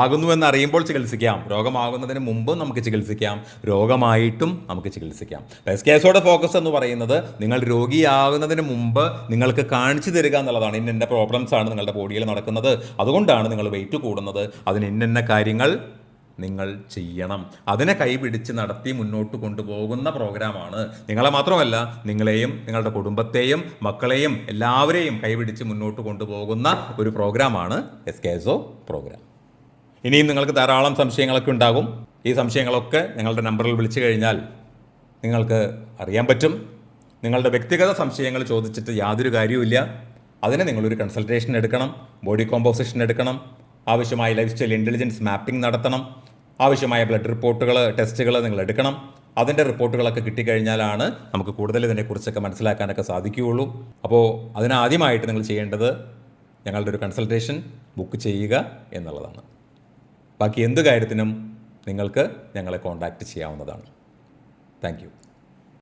ആകുന്നുവെന്ന് അറിയുമ്പോൾ ചികിത്സിക്കാം, രോഗമാകുന്നതിന് മുമ്പും നമുക്ക് ചികിത്സിക്കാം, രോഗമായിട്ടും നമുക്ക് ചികിത്സിക്കാം. SKSOയുടെ ഫോക്കസ് എന്ന് പറയുന്നത് നിങ്ങൾ രോഗിയാകുന്നതിന് മുമ്പ് നിങ്ങൾക്ക് കാണിച്ചു തരിക എന്നുള്ളതാണ്. ഇന്ന പ്രോബ്ലംസ് ആണ് നിങ്ങളുടെ ബോഡിയിൽ നടക്കുന്നത്, അതുകൊണ്ടാണ് നിങ്ങൾ വെയിറ്റ് കൂടുന്നത്, അതിന് ഇന്ന കാര്യങ്ങൾ നിങ്ങൾ ചെയ്യണം. അതിനെ കൈപിടിച്ച് നടത്തി മുന്നോട്ട് കൊണ്ടുപോകുന്ന പ്രോഗ്രാമാണ്. നിങ്ങളെ മാത്രമല്ല, നിങ്ങളെയും നിങ്ങളുടെ കുടുംബത്തെയും മക്കളെയും എല്ലാവരെയും കൈപിടിച്ച് മുന്നോട്ട് കൊണ്ടുപോകുന്ന ഒരു പ്രോഗ്രാമാണ് SKSO പ്രോഗ്രാം. ഇനിയും നിങ്ങൾക്ക് ധാരാളം സംശയങ്ങളൊക്കെ ഉണ്ടാകും. ഈ സംശയങ്ങളൊക്കെ ഞങ്ങളുടെ നമ്പറിൽ വിളിച്ചു കഴിഞ്ഞാൽ നിങ്ങൾക്ക് അറിയാൻ പറ്റും. നിങ്ങളുടെ വ്യക്തിഗത സംശയങ്ങൾ ചോദിച്ചിട്ട് യാതൊരു കാര്യവുമില്ല. അതിന് നിങ്ങളൊരു കൺസൾട്ടേഷൻ എടുക്കണം, ബോഡി കോമ്പോസിഷൻ എടുക്കണം, ആവശ്യമായ ലൈഫ് സ്റ്റൈൽ ഇൻ്റലിജൻസ് മാപ്പിംഗ് നടത്തണം, ആവശ്യമായ ബ്ലഡ് റിപ്പോർട്ടുകൾ, ടെസ്റ്റുകൾ നിങ്ങൾ എടുക്കണം. അതിൻ്റെ റിപ്പോർട്ടുകളൊക്കെ കിട്ടിക്കഴിഞ്ഞാലാണ് നമുക്ക് കൂടുതൽ ഇതിനെക്കുറിച്ചൊക്കെ മനസ്സിലാക്കാനൊക്കെ സാധിക്കുകയുള്ളൂ. അപ്പോൾ അതിനാദ്യമായിട്ട് നിങ്ങൾ ചെയ്യേണ്ടത് ഞങ്ങളുടെ ഒരു കൺസൾട്ടേഷൻ ബുക്ക് ചെയ്യുക എന്നുള്ളതാണ്. ബാക്കി എന്ത് കാര്യത്തിനും നിങ്ങൾക്ക് ഞങ്ങളെ കോൺടാക്റ്റ് ചെയ്യാവുന്നതാണ്. Thank you.